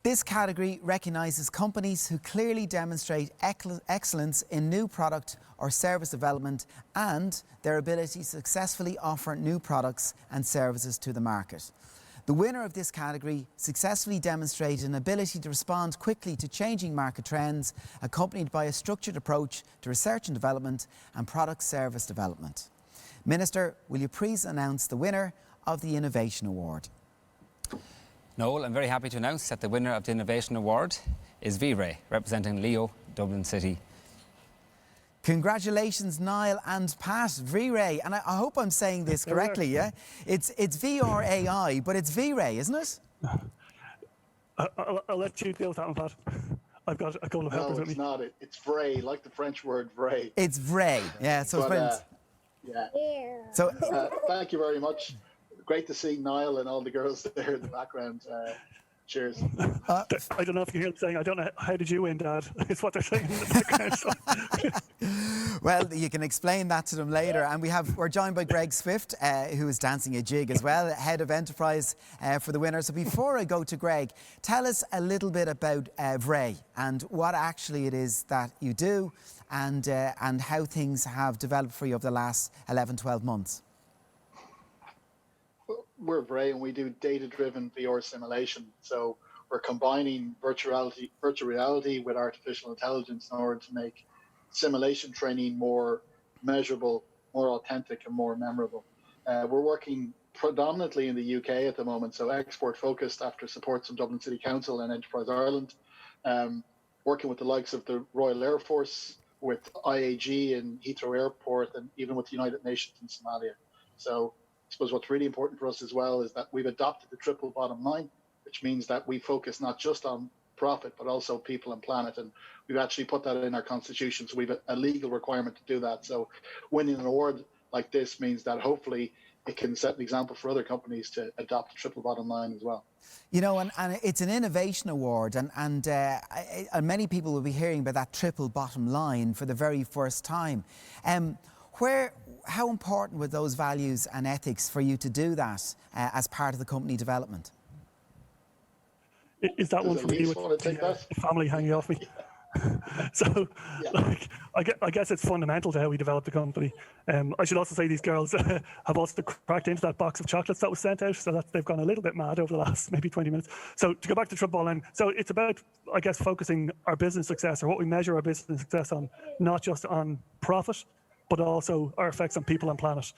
This category recognises companies who clearly demonstrate excellence in new product or service development and their ability to successfully offer new products and services to the market. The winner of this category successfully demonstrated an ability to respond quickly to changing market trends, accompanied by a structured approach to research and development and product service development. Minister, will you please announce the winner of the Innovation Award? Noel, I'm very happy to announce that the winner of the Innovation Award is V-Ray, representing Leo, Dublin City. Congratulations, Niall and Pat. V-Ray, and I hope I'm saying this correctly, yeah? It's V-R-A-I, but it's V-Ray, isn't it? I'll let you deal with that one, Pat. I've got a couple of helpers with me. No, it's not. It's vrai, like the French word vrai. It's vrai, yeah. So it's yeah. So thank you very much. Great to see Niall and all the girls there in the background. Cheers. I don't know if you hear them saying, I don't know, how did you win, Dad? It's what they're saying in the background. Well, you can explain that to them later. And we're joined by Greg Swift, who is dancing a jig as well, head of enterprise for the winner. So before I go to Greg, tell us a little bit about Vray and what actually it is that you do and how things have developed for you over the last 11, 12 months. we're Vray and we do data-driven VR simulation. So we're combining virtual reality with artificial intelligence in order to make simulation training more measurable, more authentic, and more memorable. We're working predominantly in the UK at the moment, so export focused after support from Dublin City Council and Enterprise Ireland, working with the likes of the Royal Air Force, with IAG in Heathrow Airport, and even with the United Nations in Somalia. So I suppose what's really important for us as well is that we've adopted the triple bottom line, which means that we focus not just on profit, but also people and planet. And we've actually put that in our constitution. So we've a legal requirement to do that. So winning an award like this means that hopefully it can set an example for other companies to adopt the triple bottom line as well. You know, and it's an innovation award, and many people will be hearing about that triple bottom line for the very first time. How important were those values and ethics for you to do that as part of the company development? Is that one for me with the family hanging off me? So, like, I guess it's fundamental to how we develop the company. I should also say these girls have also cracked into that box of chocolates that was sent out, so that they've gone a little bit mad over the last maybe 20 minutes. So to go back to triple bottom line, so it's about, I guess, focusing our business success, or what we measure our business success on, not just on profit, but also our effects on people and planet.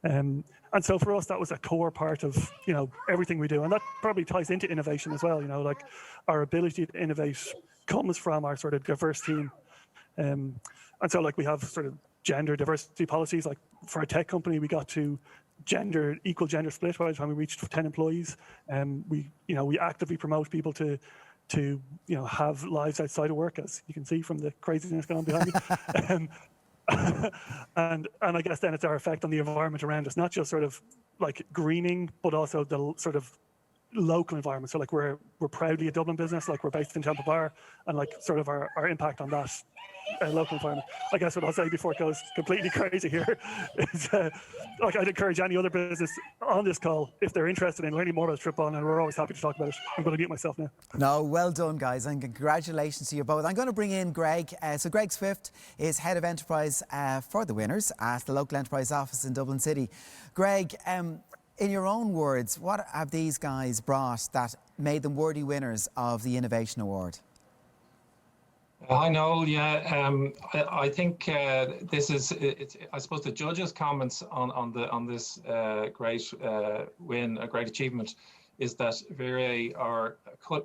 And so for us, that was a core part of, you know, everything we do. And that probably ties into innovation as well. You know, like our ability to innovate comes from our sort of diverse team. And so like we have sort of gender diversity policies. Like for a tech company, we got to equal gender split by the time we reached 10 employees. We actively promote people to have lives outside of work, as you can see from the craziness going on behind me. And I guess then it's our effect on the environment around us, not just sort of like greening, but also the sort of local environment. So like we're proudly a Dublin business, like we're based in Temple Bar, and like sort of our impact on that local environment. I guess what I'll say before it goes completely crazy here is like I'd encourage any other business on this call, if they're interested in learning more about triple, and we're always happy to talk about it. I'm going to mute myself now. No, well done, guys, and congratulations to you both. I'm going to bring in Greg. So Greg Swift is Head of Enterprise for the winners at the local enterprise office in Dublin City. Greg, in your own words, what have these guys brought that made them worthy winners of the Innovation Award? Hi, Noel. Yeah, I think this is, I suppose, the judges' comments on this great win, a great achievement, is that Vray are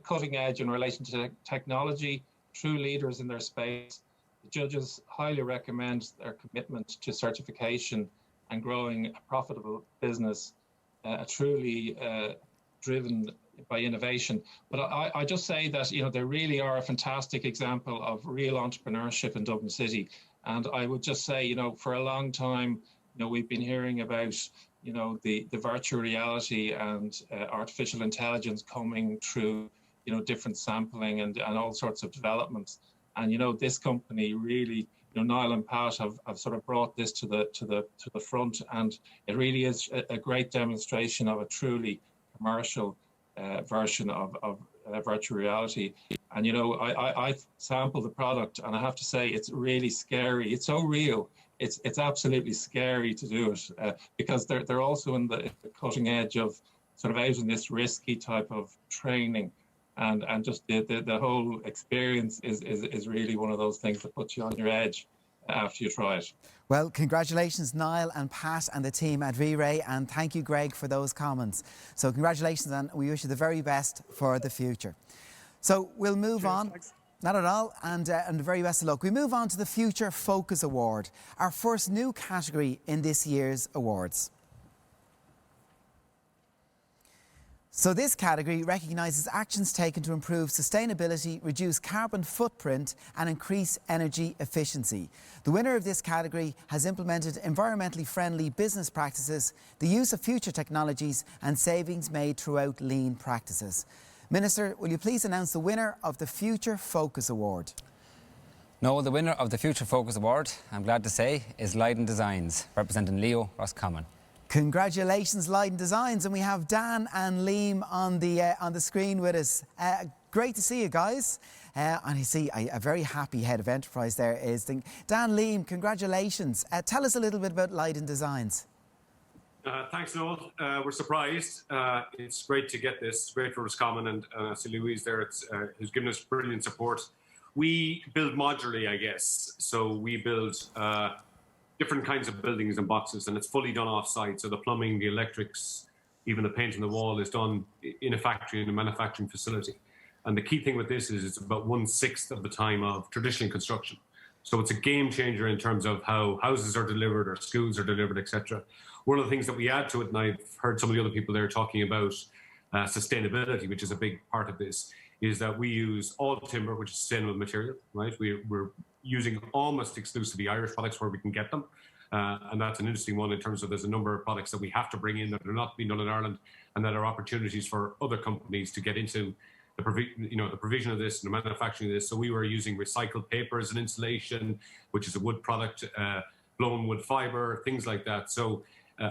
cutting edge in relation to technology, true leaders in their space. The judges highly recommend their commitment to certification and growing a profitable business, truly driven by innovation. But I just say that, you know, they really are a fantastic example of real entrepreneurship in Dublin City. And I would just say, you know, for a long time, you know, we've been hearing about, you know, the virtual reality and artificial intelligence coming through, you know, different sampling and all sorts of developments. And, you know, this company really, you know, Niall and Pat have sort of brought this to the front, and it really is a great demonstration of a truly commercial version of virtual reality. And, you know, I sampled the product, and I have to say it's really scary. It's so real. It's absolutely scary to do it because they're also in the cutting edge of sort of out in this risky type of training. And just the whole experience is really one of those things that puts you on your edge after you try it. Well, congratulations, Niall and Pat and the team at Vray, and thank you, Greg, for those comments. So congratulations, and we wish you the very best for the future. So we'll move on. Thanks. Not at all, and the very best of luck. We move on to the Future Focus Award, our first new category in this year's awards. So this category recognises actions taken to improve sustainability, reduce carbon footprint and increase energy efficiency. The winner of this category has implemented environmentally friendly business practices, the use of future technologies and savings made throughout lean practices. Minister, will you please announce the winner of the Future Focus Award? No, the winner of the Future Focus Award, I'm glad to say, is Leiden Designs, representing Leo Roscommon. Congratulations, Leiden Designs, and we have Dan and Liam on the screen with us. Great to see you guys. And I see a very happy head of enterprise there is Dan, Liam, congratulations. Tell us a little bit about Leiden Designs. Thanks, Noel. We're surprised. It's great to get this. It's great for Roscommon, and I see Louise there, who's given us brilliant support. We build modularly, I guess. So we build different kinds of buildings and boxes, and it's fully done off-site. So the plumbing, the electrics, even the paint on the wall is done in a factory, in a manufacturing facility. And the key thing with this is it's about 1/6 of the time of traditional construction. So it's a game changer in terms of how houses are delivered or schools are delivered, etc. One of the things that we add to it, and I've heard some of the other people there talking about sustainability, which is a big part of this, is that we use all timber, which is sustainable material, right? We're using almost exclusively Irish products where we can get them. And that's an interesting one in terms of there's a number of products that we have to bring in that are not being done in Ireland, and that are opportunities for other companies to get into the provision of this and the manufacturing of this. So we were using recycled paper as an insulation, which is a wood product, blown wood fiber, things like that. So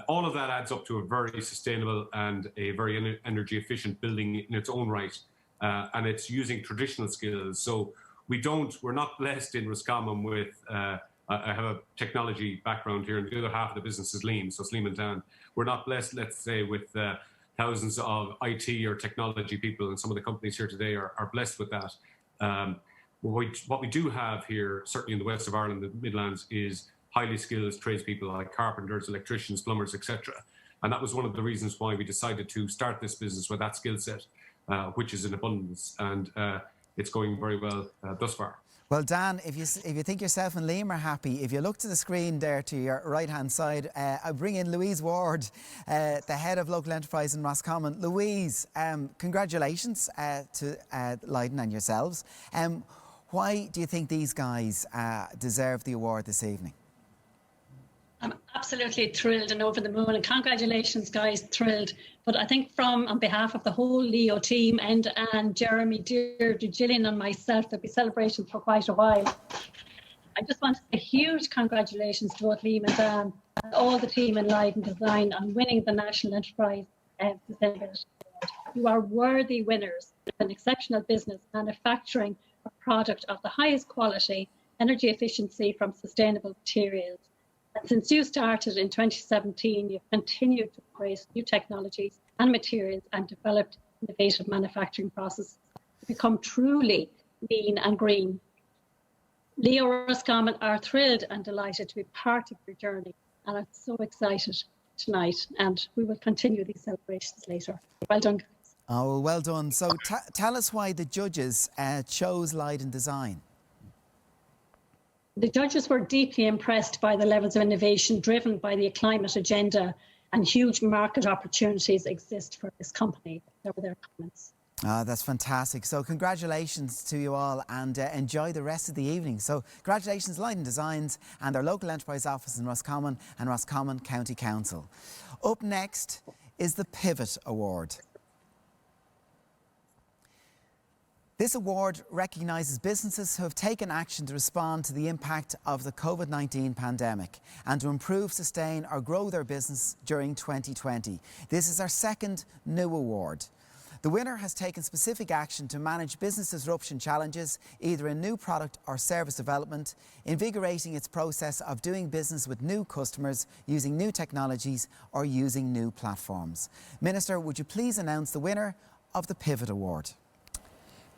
all of that adds up to a very sustainable and a very energy efficient building in its own right. And it's using traditional skills. So we're not blessed in Roscommon with, I have a technology background here, and the other half of the business is Lean, so it's Lean and Dan. We're not blessed, let's say, with thousands of IT or technology people, and some of the companies here today are blessed with that. What we do have here, certainly in the west of Ireland, the Midlands, is highly skilled tradespeople like carpenters, electricians, plumbers, etc. And that was one of the reasons why we decided to start this business with that skill set, which is in abundance, and it's going very well thus far. Well, Dan, if you think yourself and Liam are happy, if you look to the screen there to your right-hand side, I bring in Louise Ward, the head of local enterprise in Roscommon. Louise, congratulations to Leiden and yourselves. Why do you think these guys deserve the award this evening? I'm absolutely thrilled and over the moon, and congratulations, guys, thrilled. But I think on behalf of the whole Leo team and Jeremy, Deirdre, Gillian and myself, there'll be celebrations for quite a while. I just want to say huge congratulations to both Liam and Dan and all the team in Leiden Design on winning the National Enterprise Sustainability Award. You are worthy winners of an exceptional business manufacturing a product of the highest quality, energy efficiency from sustainable materials. And since you started in 2017, you've continued to embrace new technologies and materials and developed innovative manufacturing processes to become truly lean and green. Leo Roscommon are thrilled and delighted to be part of your journey, and I'm so excited tonight, and we will continue these celebrations later. Well done, guys. Oh, well done. So tell us why the judges chose Leiden Design. The judges were deeply impressed by the levels of innovation driven by the climate agenda, and huge market opportunities exist for this company. There were their comments. That's fantastic. So congratulations to you all, and enjoy the rest of the evening. So congratulations, Leiden Designs and their local enterprise office in Roscommon and Roscommon County Council. Up next is the Pivot Award. This award recognises businesses who have taken action to respond to the impact of the COVID-19 pandemic and to improve, sustain or grow their business during 2020. This is our second new award. The winner has taken specific action to manage business disruption challenges, either in new product or service development, invigorating its process of doing business with new customers, using new technologies or using new platforms. Minister, would you please announce the winner of the Pivot Award?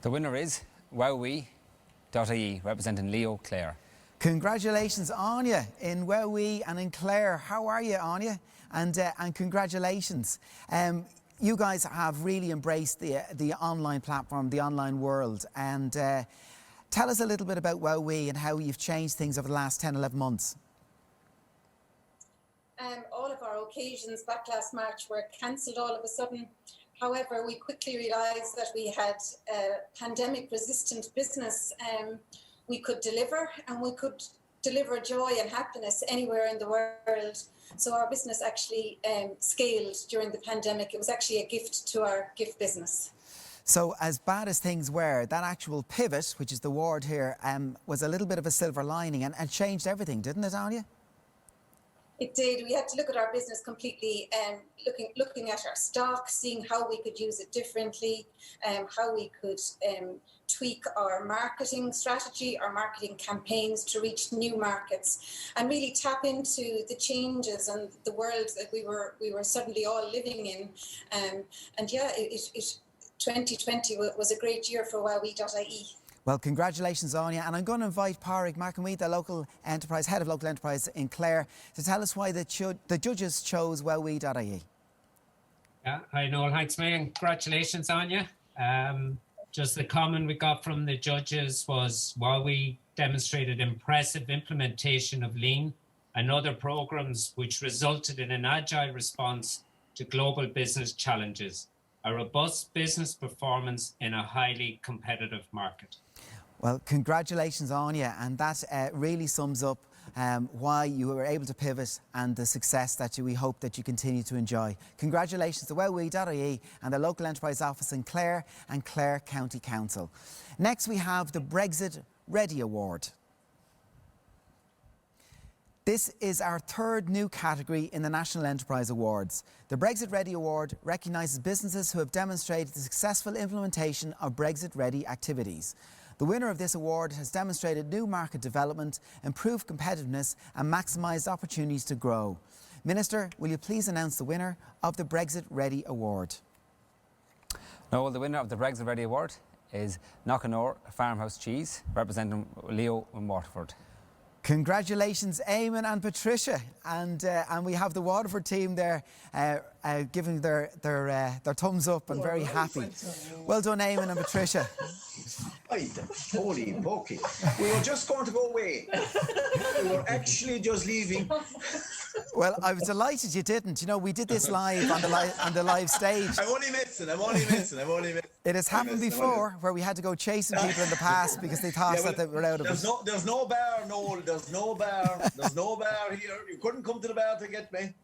The winner is wowwe.ie, representing Leo Clare. Congratulations, Anya, in Wowee and in Clare. How are you, Anya? And congratulations. You guys have really embraced the online platform, the online world. And tell us a little bit about Wowee and how you've changed things over the last 10, 11 months. All of our occasions back last March were cancelled all of a sudden. However, we quickly realised that we had a pandemic-resistant business. We could deliver, and we could deliver joy and happiness anywhere in the world. So our business actually scaled during the pandemic. It was actually a gift to our gift business. So as bad as things were, that actual pivot, which is the award here, was a little bit of a silver lining and changed everything, didn't it, Anya? It did. We had to look at our business completely, looking at our stock, seeing how we could use it differently, how we could tweak our marketing strategy, our marketing campaigns to reach new markets, and really tap into the changes and the world that we were suddenly all living in. And yeah, 2020 was a great year for WowWe.ie. Well, congratulations on you. And I'm going to invite Pádraig McEnwee, the local enterprise, head of local enterprise in Clare, to tell us why the judges chose WowWe.ie. Yeah, hi Noel, thanks man. Congratulations on you. Just the comment we got from the judges was WowWe demonstrated impressive implementation of Lean and other programs which resulted in an agile response to global business challenges, a robust business performance in a highly competitive market. Well, congratulations on you, and that really sums up why you were able to pivot and the success that we hope that you continue to enjoy. Congratulations to WowWe.ie and the local enterprise office in Clare and Clare County Council. Next we have the Brexit Ready Award. This is our third new category in the National Enterprise Awards. The Brexit Ready Award recognises businesses who have demonstrated the successful implementation of Brexit-ready activities. The winner of this award has demonstrated new market development, improved competitiveness and maximised opportunities to grow. Minister, will you please announce the winner of the Brexit Ready Award? No, the winner of the Brexit Ready Award is Knocknor Farmhouse Cheese, representing Leo in Waterford. Congratulations, Eamon and Patricia, and we have the Waterford team there giving their thumbs up and very happy. Well done, Eamon and Patricia. Holy pokey. We were just going to go away. We were actually just leaving. Well, I was delighted you didn't. You know, we did this live on the live stage. I'm only missing. It has happened before where we had to go chasing people in the past because they thought that they were out of it. There's no bar, Noel. There's no bar. There's no bar here. You couldn't come to the bar to get me.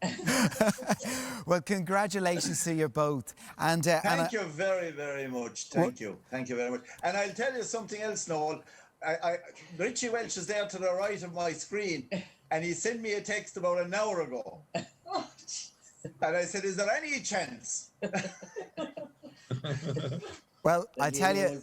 Well, congratulations to you both. And thank you very, very much. Thank you very much. And I'll tell you something else, Noel. Richie Welch is there to the right of my screen, and he sent me a text about an hour ago. And I said, is there any chance? Well, I tell you,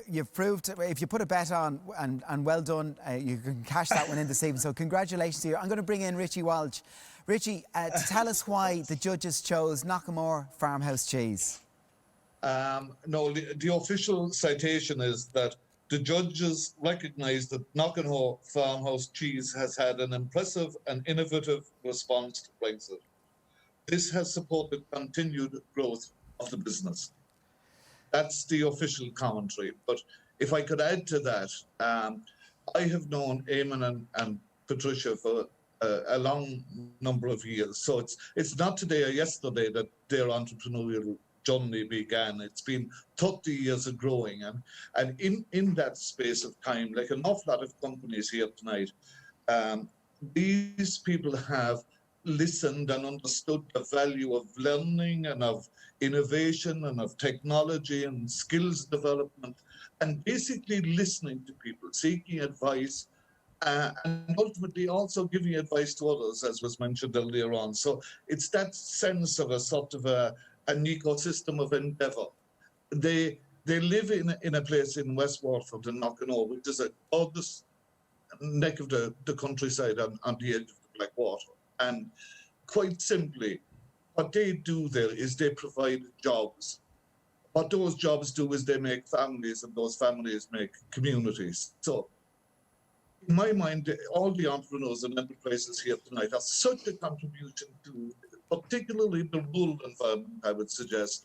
you've proved, if you put a bet on, and well done, you can cash that one in this evening. So congratulations to you. I'm going to bring in Richie Walsh. Richie, to tell us why the judges chose Knocknor Farmhouse Cheese. No, the official citation is that the judges recognise that Knocknor Farmhouse Cheese has had an impressive and innovative response to Brexit. This has supported continued growth of the business. That's the official commentary. But if I could add to that, I have known Eamon and Patricia for a long number of years. So it's not today or yesterday that their entrepreneurial journey began. It's been 30 years of growing. And in that space of time, like an awful lot of companies here tonight, these people have listened and understood the value of learning and of innovation and of technology and skills development, and basically listening to people, seeking advice, and ultimately also giving advice to others, as was mentioned earlier on. So it's that sense of a sort of an ecosystem of endeavour. They live in a place in West Waterford in Knocknor, which is a gorgeous neck of the countryside on the edge of the Blackwater. And quite simply, what they do there is they provide jobs. What those jobs do is they make families, and those families make communities. So in my mind, all the entrepreneurs and enterprises here tonight have such a contribution to particularly the rural environment, I would suggest.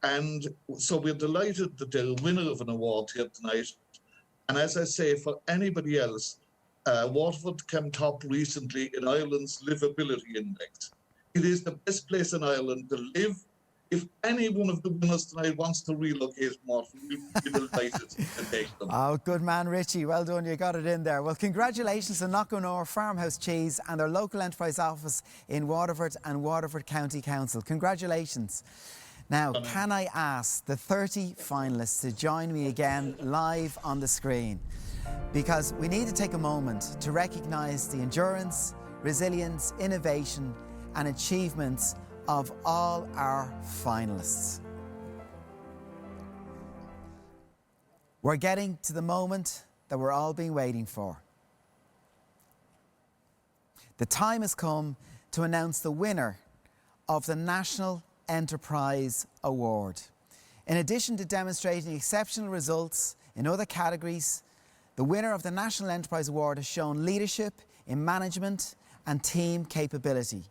And so we're delighted that they're a winner of an award here tonight. And as I say, for anybody else, Waterford came top recently in Ireland's livability index. It is the best place in Ireland to live. If any one of the winners tonight wants to relocate Waterford, we'll be delighted to take them. Oh, good man, Richie. Well done. You got it in there. Well, congratulations to Knocknor Farmhouse Cheese and their local enterprise office in Waterford and Waterford County Council. Congratulations. Now, can I ask the 30 finalists to join me again live on the screen? Because we need to take a moment to recognise the endurance, resilience, innovation and achievements of all our finalists. We're getting to the moment that we're all been waiting for. The time has come to announce the winner of the National Enterprise Award. In addition to demonstrating exceptional results in other categories, the winner of the National Enterprise Award has shown leadership in management and team capability,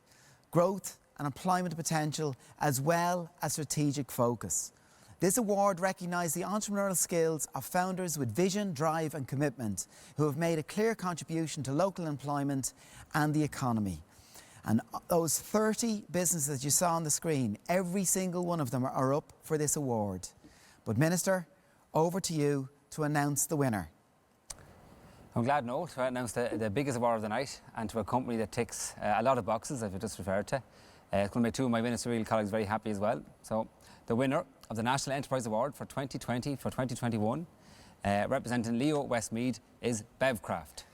growth and employment potential, as well as strategic focus. This award recognised the entrepreneurial skills of founders with vision, drive and commitment who have made a clear contribution to local employment and the economy. And those 30 businesses that you saw on the screen, every single one of them are up for this award. But Minister, over to you to announce the winner. I'm glad, Noel, to announce the biggest award of the night, and to a company that ticks a lot of boxes, as we just referred to. It's going to make two of my ministerial colleagues very happy as well. So, the winner of the National Enterprise Award for 2020 for 2021, representing Leo Westmead, is Bevcraft.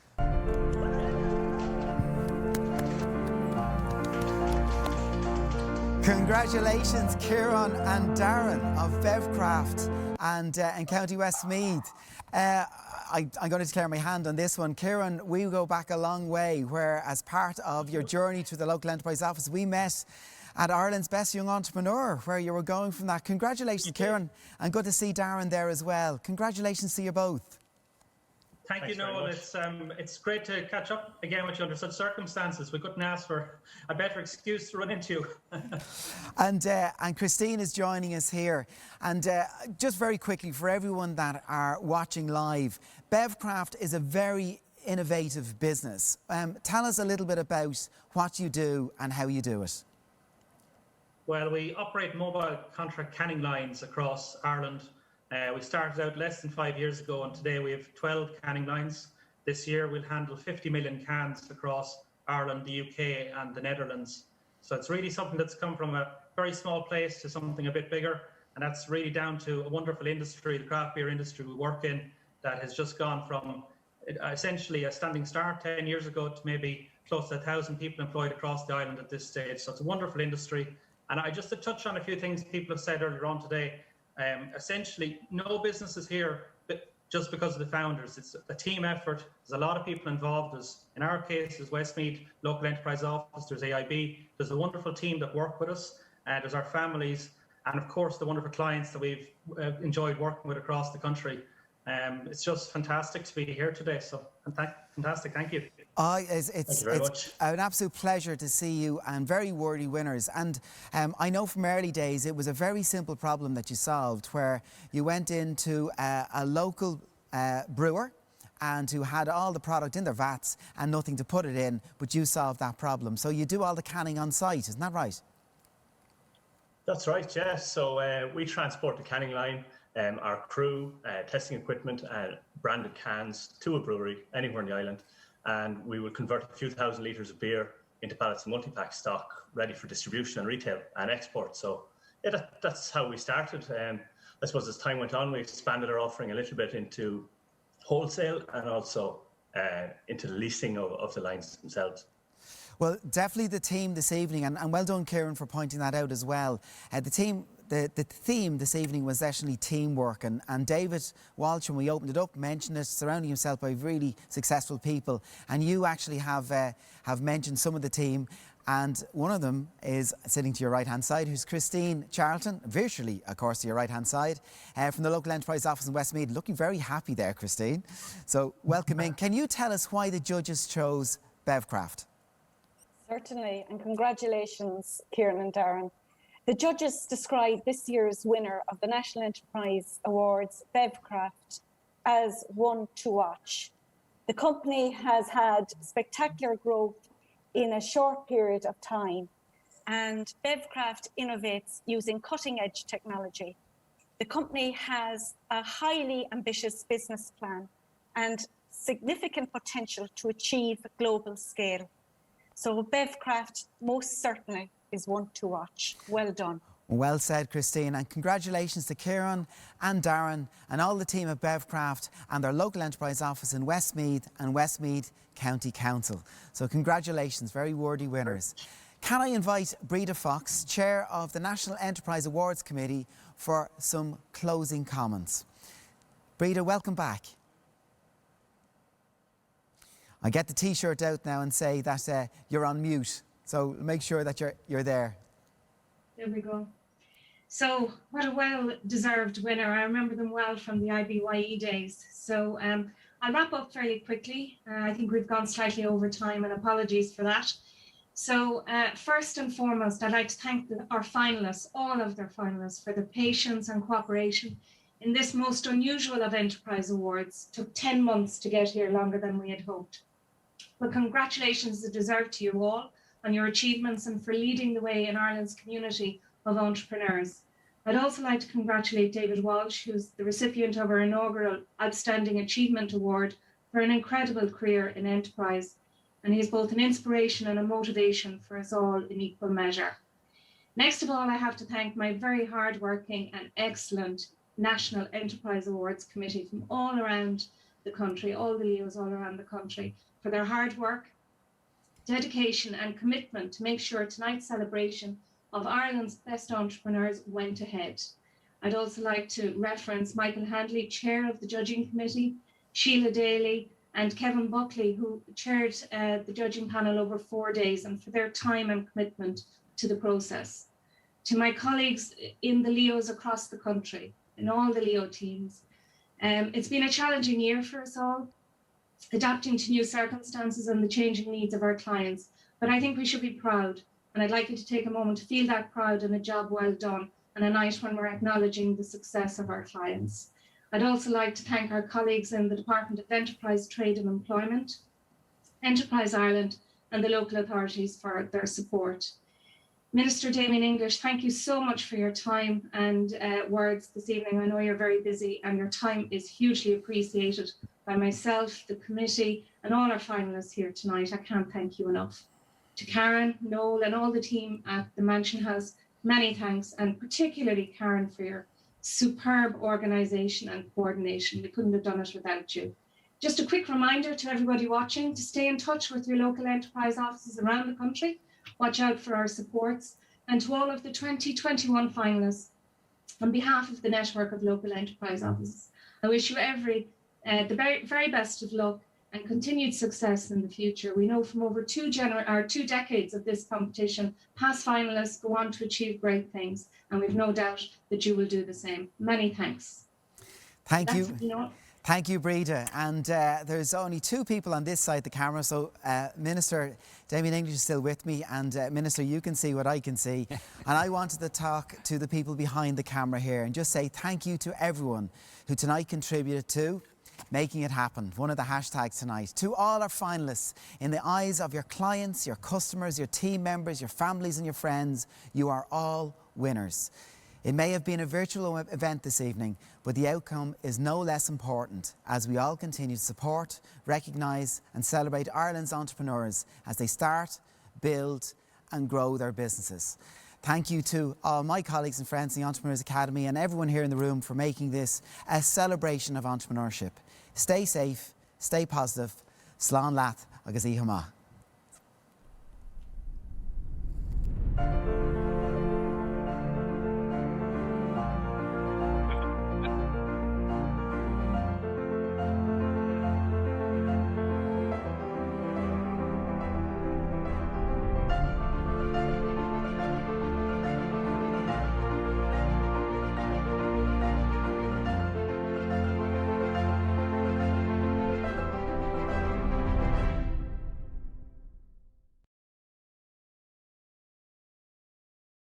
Congratulations, Kieran and Darren of Bevcraft and County Westmeath. I'm going to declare my hand on this one. Kieran, we go back a long way, where as part of your journey to the local enterprise office, we met at Ireland's Best Young Entrepreneur, where you were going from that. Congratulations, Kieran, and good to see Darren there as well. Congratulations to you both. Thank you, Noel. It's great to catch up again with you under such circumstances. We couldn't ask for a better excuse to run into you. And Christine is joining us here. And just very quickly, for everyone that are watching live, Bevcraft is a very innovative business. Tell us a little bit about what you do and how you do it. Well, we operate mobile contract canning lines across Ireland. We started out less than 5 years ago, and today we have 12 canning lines. This year we'll handle 50 million cans across Ireland, the UK and the Netherlands. So it's really something that's come from a very small place to something a bit bigger, and that's really down to a wonderful industry, the craft beer industry we work in, that has just gone from essentially a standing start 10 years ago to maybe close to 1,000 people employed across the island at this stage. So it's a wonderful industry. And I just to touch on a few things people have said earlier on today. Essentially, no business is here just because of the founders. It's a team effort. There's a lot of people involved. In our case, there's Westmeath Local Enterprise Office, there's AIB, there's a wonderful team that work with us, there's our families, and of course the wonderful clients that we've enjoyed working with across the country. It's just fantastic to be here today. So fantastic, thank you. It's an absolute pleasure to see you, and very worthy winners. And I know from early days it was a very simple problem that you solved, where you went into a local brewer and who had all the product in their vats and nothing to put it in, but you solved that problem. So you do all the canning on site, isn't that right? That's right, yeah. So we transport the canning line, our crew, testing equipment, branded cans to a brewery anywhere in the island. And we will convert a few thousand litres of beer into pallets of multi-pack stock ready for distribution and retail and export. So yeah, that's how we started. I suppose as time went on, we expanded our offering a little bit into wholesale and also into the leasing of the lines themselves. Well, definitely the team this evening, and well done, Kieran, for pointing that out as well. The theme this evening was actually teamwork, and David Walsh, when we opened it up, mentioned it, surrounding himself by really successful people. And you actually have mentioned some of the team, and one of them is sitting to your right-hand side, who's Christine Charlton, virtually, of course, to your right-hand side, from the Local Enterprise Office in Westmeath. Looking very happy there, Christine. So welcome in. Can you tell us why the judges chose Bevcraft? Certainly, and congratulations, Kieran and Darren. The judges described this year's winner of the National Enterprise Awards, Bevcraft, as one to watch. The company has had spectacular growth in a short period of time, and Bevcraft innovates using cutting-edge technology. The company has a highly ambitious business plan and significant potential to achieve global scale. So Bevcraft most certainly is one to watch. Well done. Well said, Christine, and congratulations to Kieran and Darren and all the team at Bevcraft and their local enterprise office in Westmeath and Westmeath County Council. So congratulations, very worthy winners. Can I invite Breda Fox, Chair of the National Enterprise Awards Committee, for some closing comments. Breda, welcome back. I get the T-shirt out now and say that you're on mute, so make sure that you're there. There we go. So what a well-deserved winner. I remember them well from the IBYE days. So I'll wrap up fairly quickly. I think we've gone slightly over time and apologies for that. So first and foremost, I'd like to thank our finalists, all of their finalists, for their patience and cooperation in this most unusual of enterprise awards. It took 10 months to get here, longer than we had hoped. But congratulations are deserved to you all on your achievements and for leading the way in Ireland's community of entrepreneurs. I'd also like to congratulate David Walsh, who's the recipient of our inaugural Outstanding Achievement Award, for an incredible career in enterprise. And he's both an inspiration and a motivation for us all in equal measure. Next of all, I have to thank my very hardworking and excellent National Enterprise Awards Committee from all around the country, all the LEOs all around the country, for their hard work, dedication and commitment to make sure tonight's celebration of Ireland's best entrepreneurs went ahead. I'd also like to reference Michael Handley, Chair of the Judging Committee, Sheila Daly and Kevin Buckley, who chaired the judging panel over 4 days, and for their time and commitment to the process. To my colleagues in the LEOs across the country, in all the LEO teams, it's been a challenging year for us all, adapting to new circumstances and the changing needs of our clients. But I think we should be proud, and I'd like you to take a moment to feel that proud and a job well done, and a night when we're acknowledging the success of our clients. I'd also like to thank our colleagues in the Department of Enterprise, Trade and Employment, Enterprise Ireland, and the local authorities for their support. Minister Damien English, thank you so much for your time and words this evening. I know you're very busy and your time is hugely appreciated by myself, the committee, and all our finalists here tonight. I can't thank you enough. To Karen, Noel, and all the team at the Mansion House, many thanks, and particularly Karen for your superb organisation and coordination. We couldn't have done it without you. Just a quick reminder to everybody watching to stay in touch with your local enterprise offices around the country. Watch out for our supports. And to all of the 2021 finalists, on behalf of the network of local enterprise offices, I wish you the very best of luck and continued success in the future. We know from over 2 decades of this competition, past finalists go on to achieve great things, and we've no doubt that you will do the same. Many thanks. Thank you. Thank you, Breda. And there's only 2 people on this side of the camera, so Minister Damien English is still with me, and Minister, you can see what I can see. And I wanted to talk to the people behind the camera here and just say thank you to everyone who tonight contributed to making it happen, one of the hashtags tonight. To all our finalists, in the eyes of your clients, your customers, your team members, your families and your friends, you are all winners. It may have been a virtual event this evening, but the outcome is no less important as we all continue to support, recognise and celebrate Ireland's entrepreneurs as they start, build and grow their businesses. Thank you to all my colleagues and friends in the Entrepreneurs Academy and everyone here in the room for making this a celebration of entrepreneurship. Stay safe, stay positive. Slán leat agus í Hama.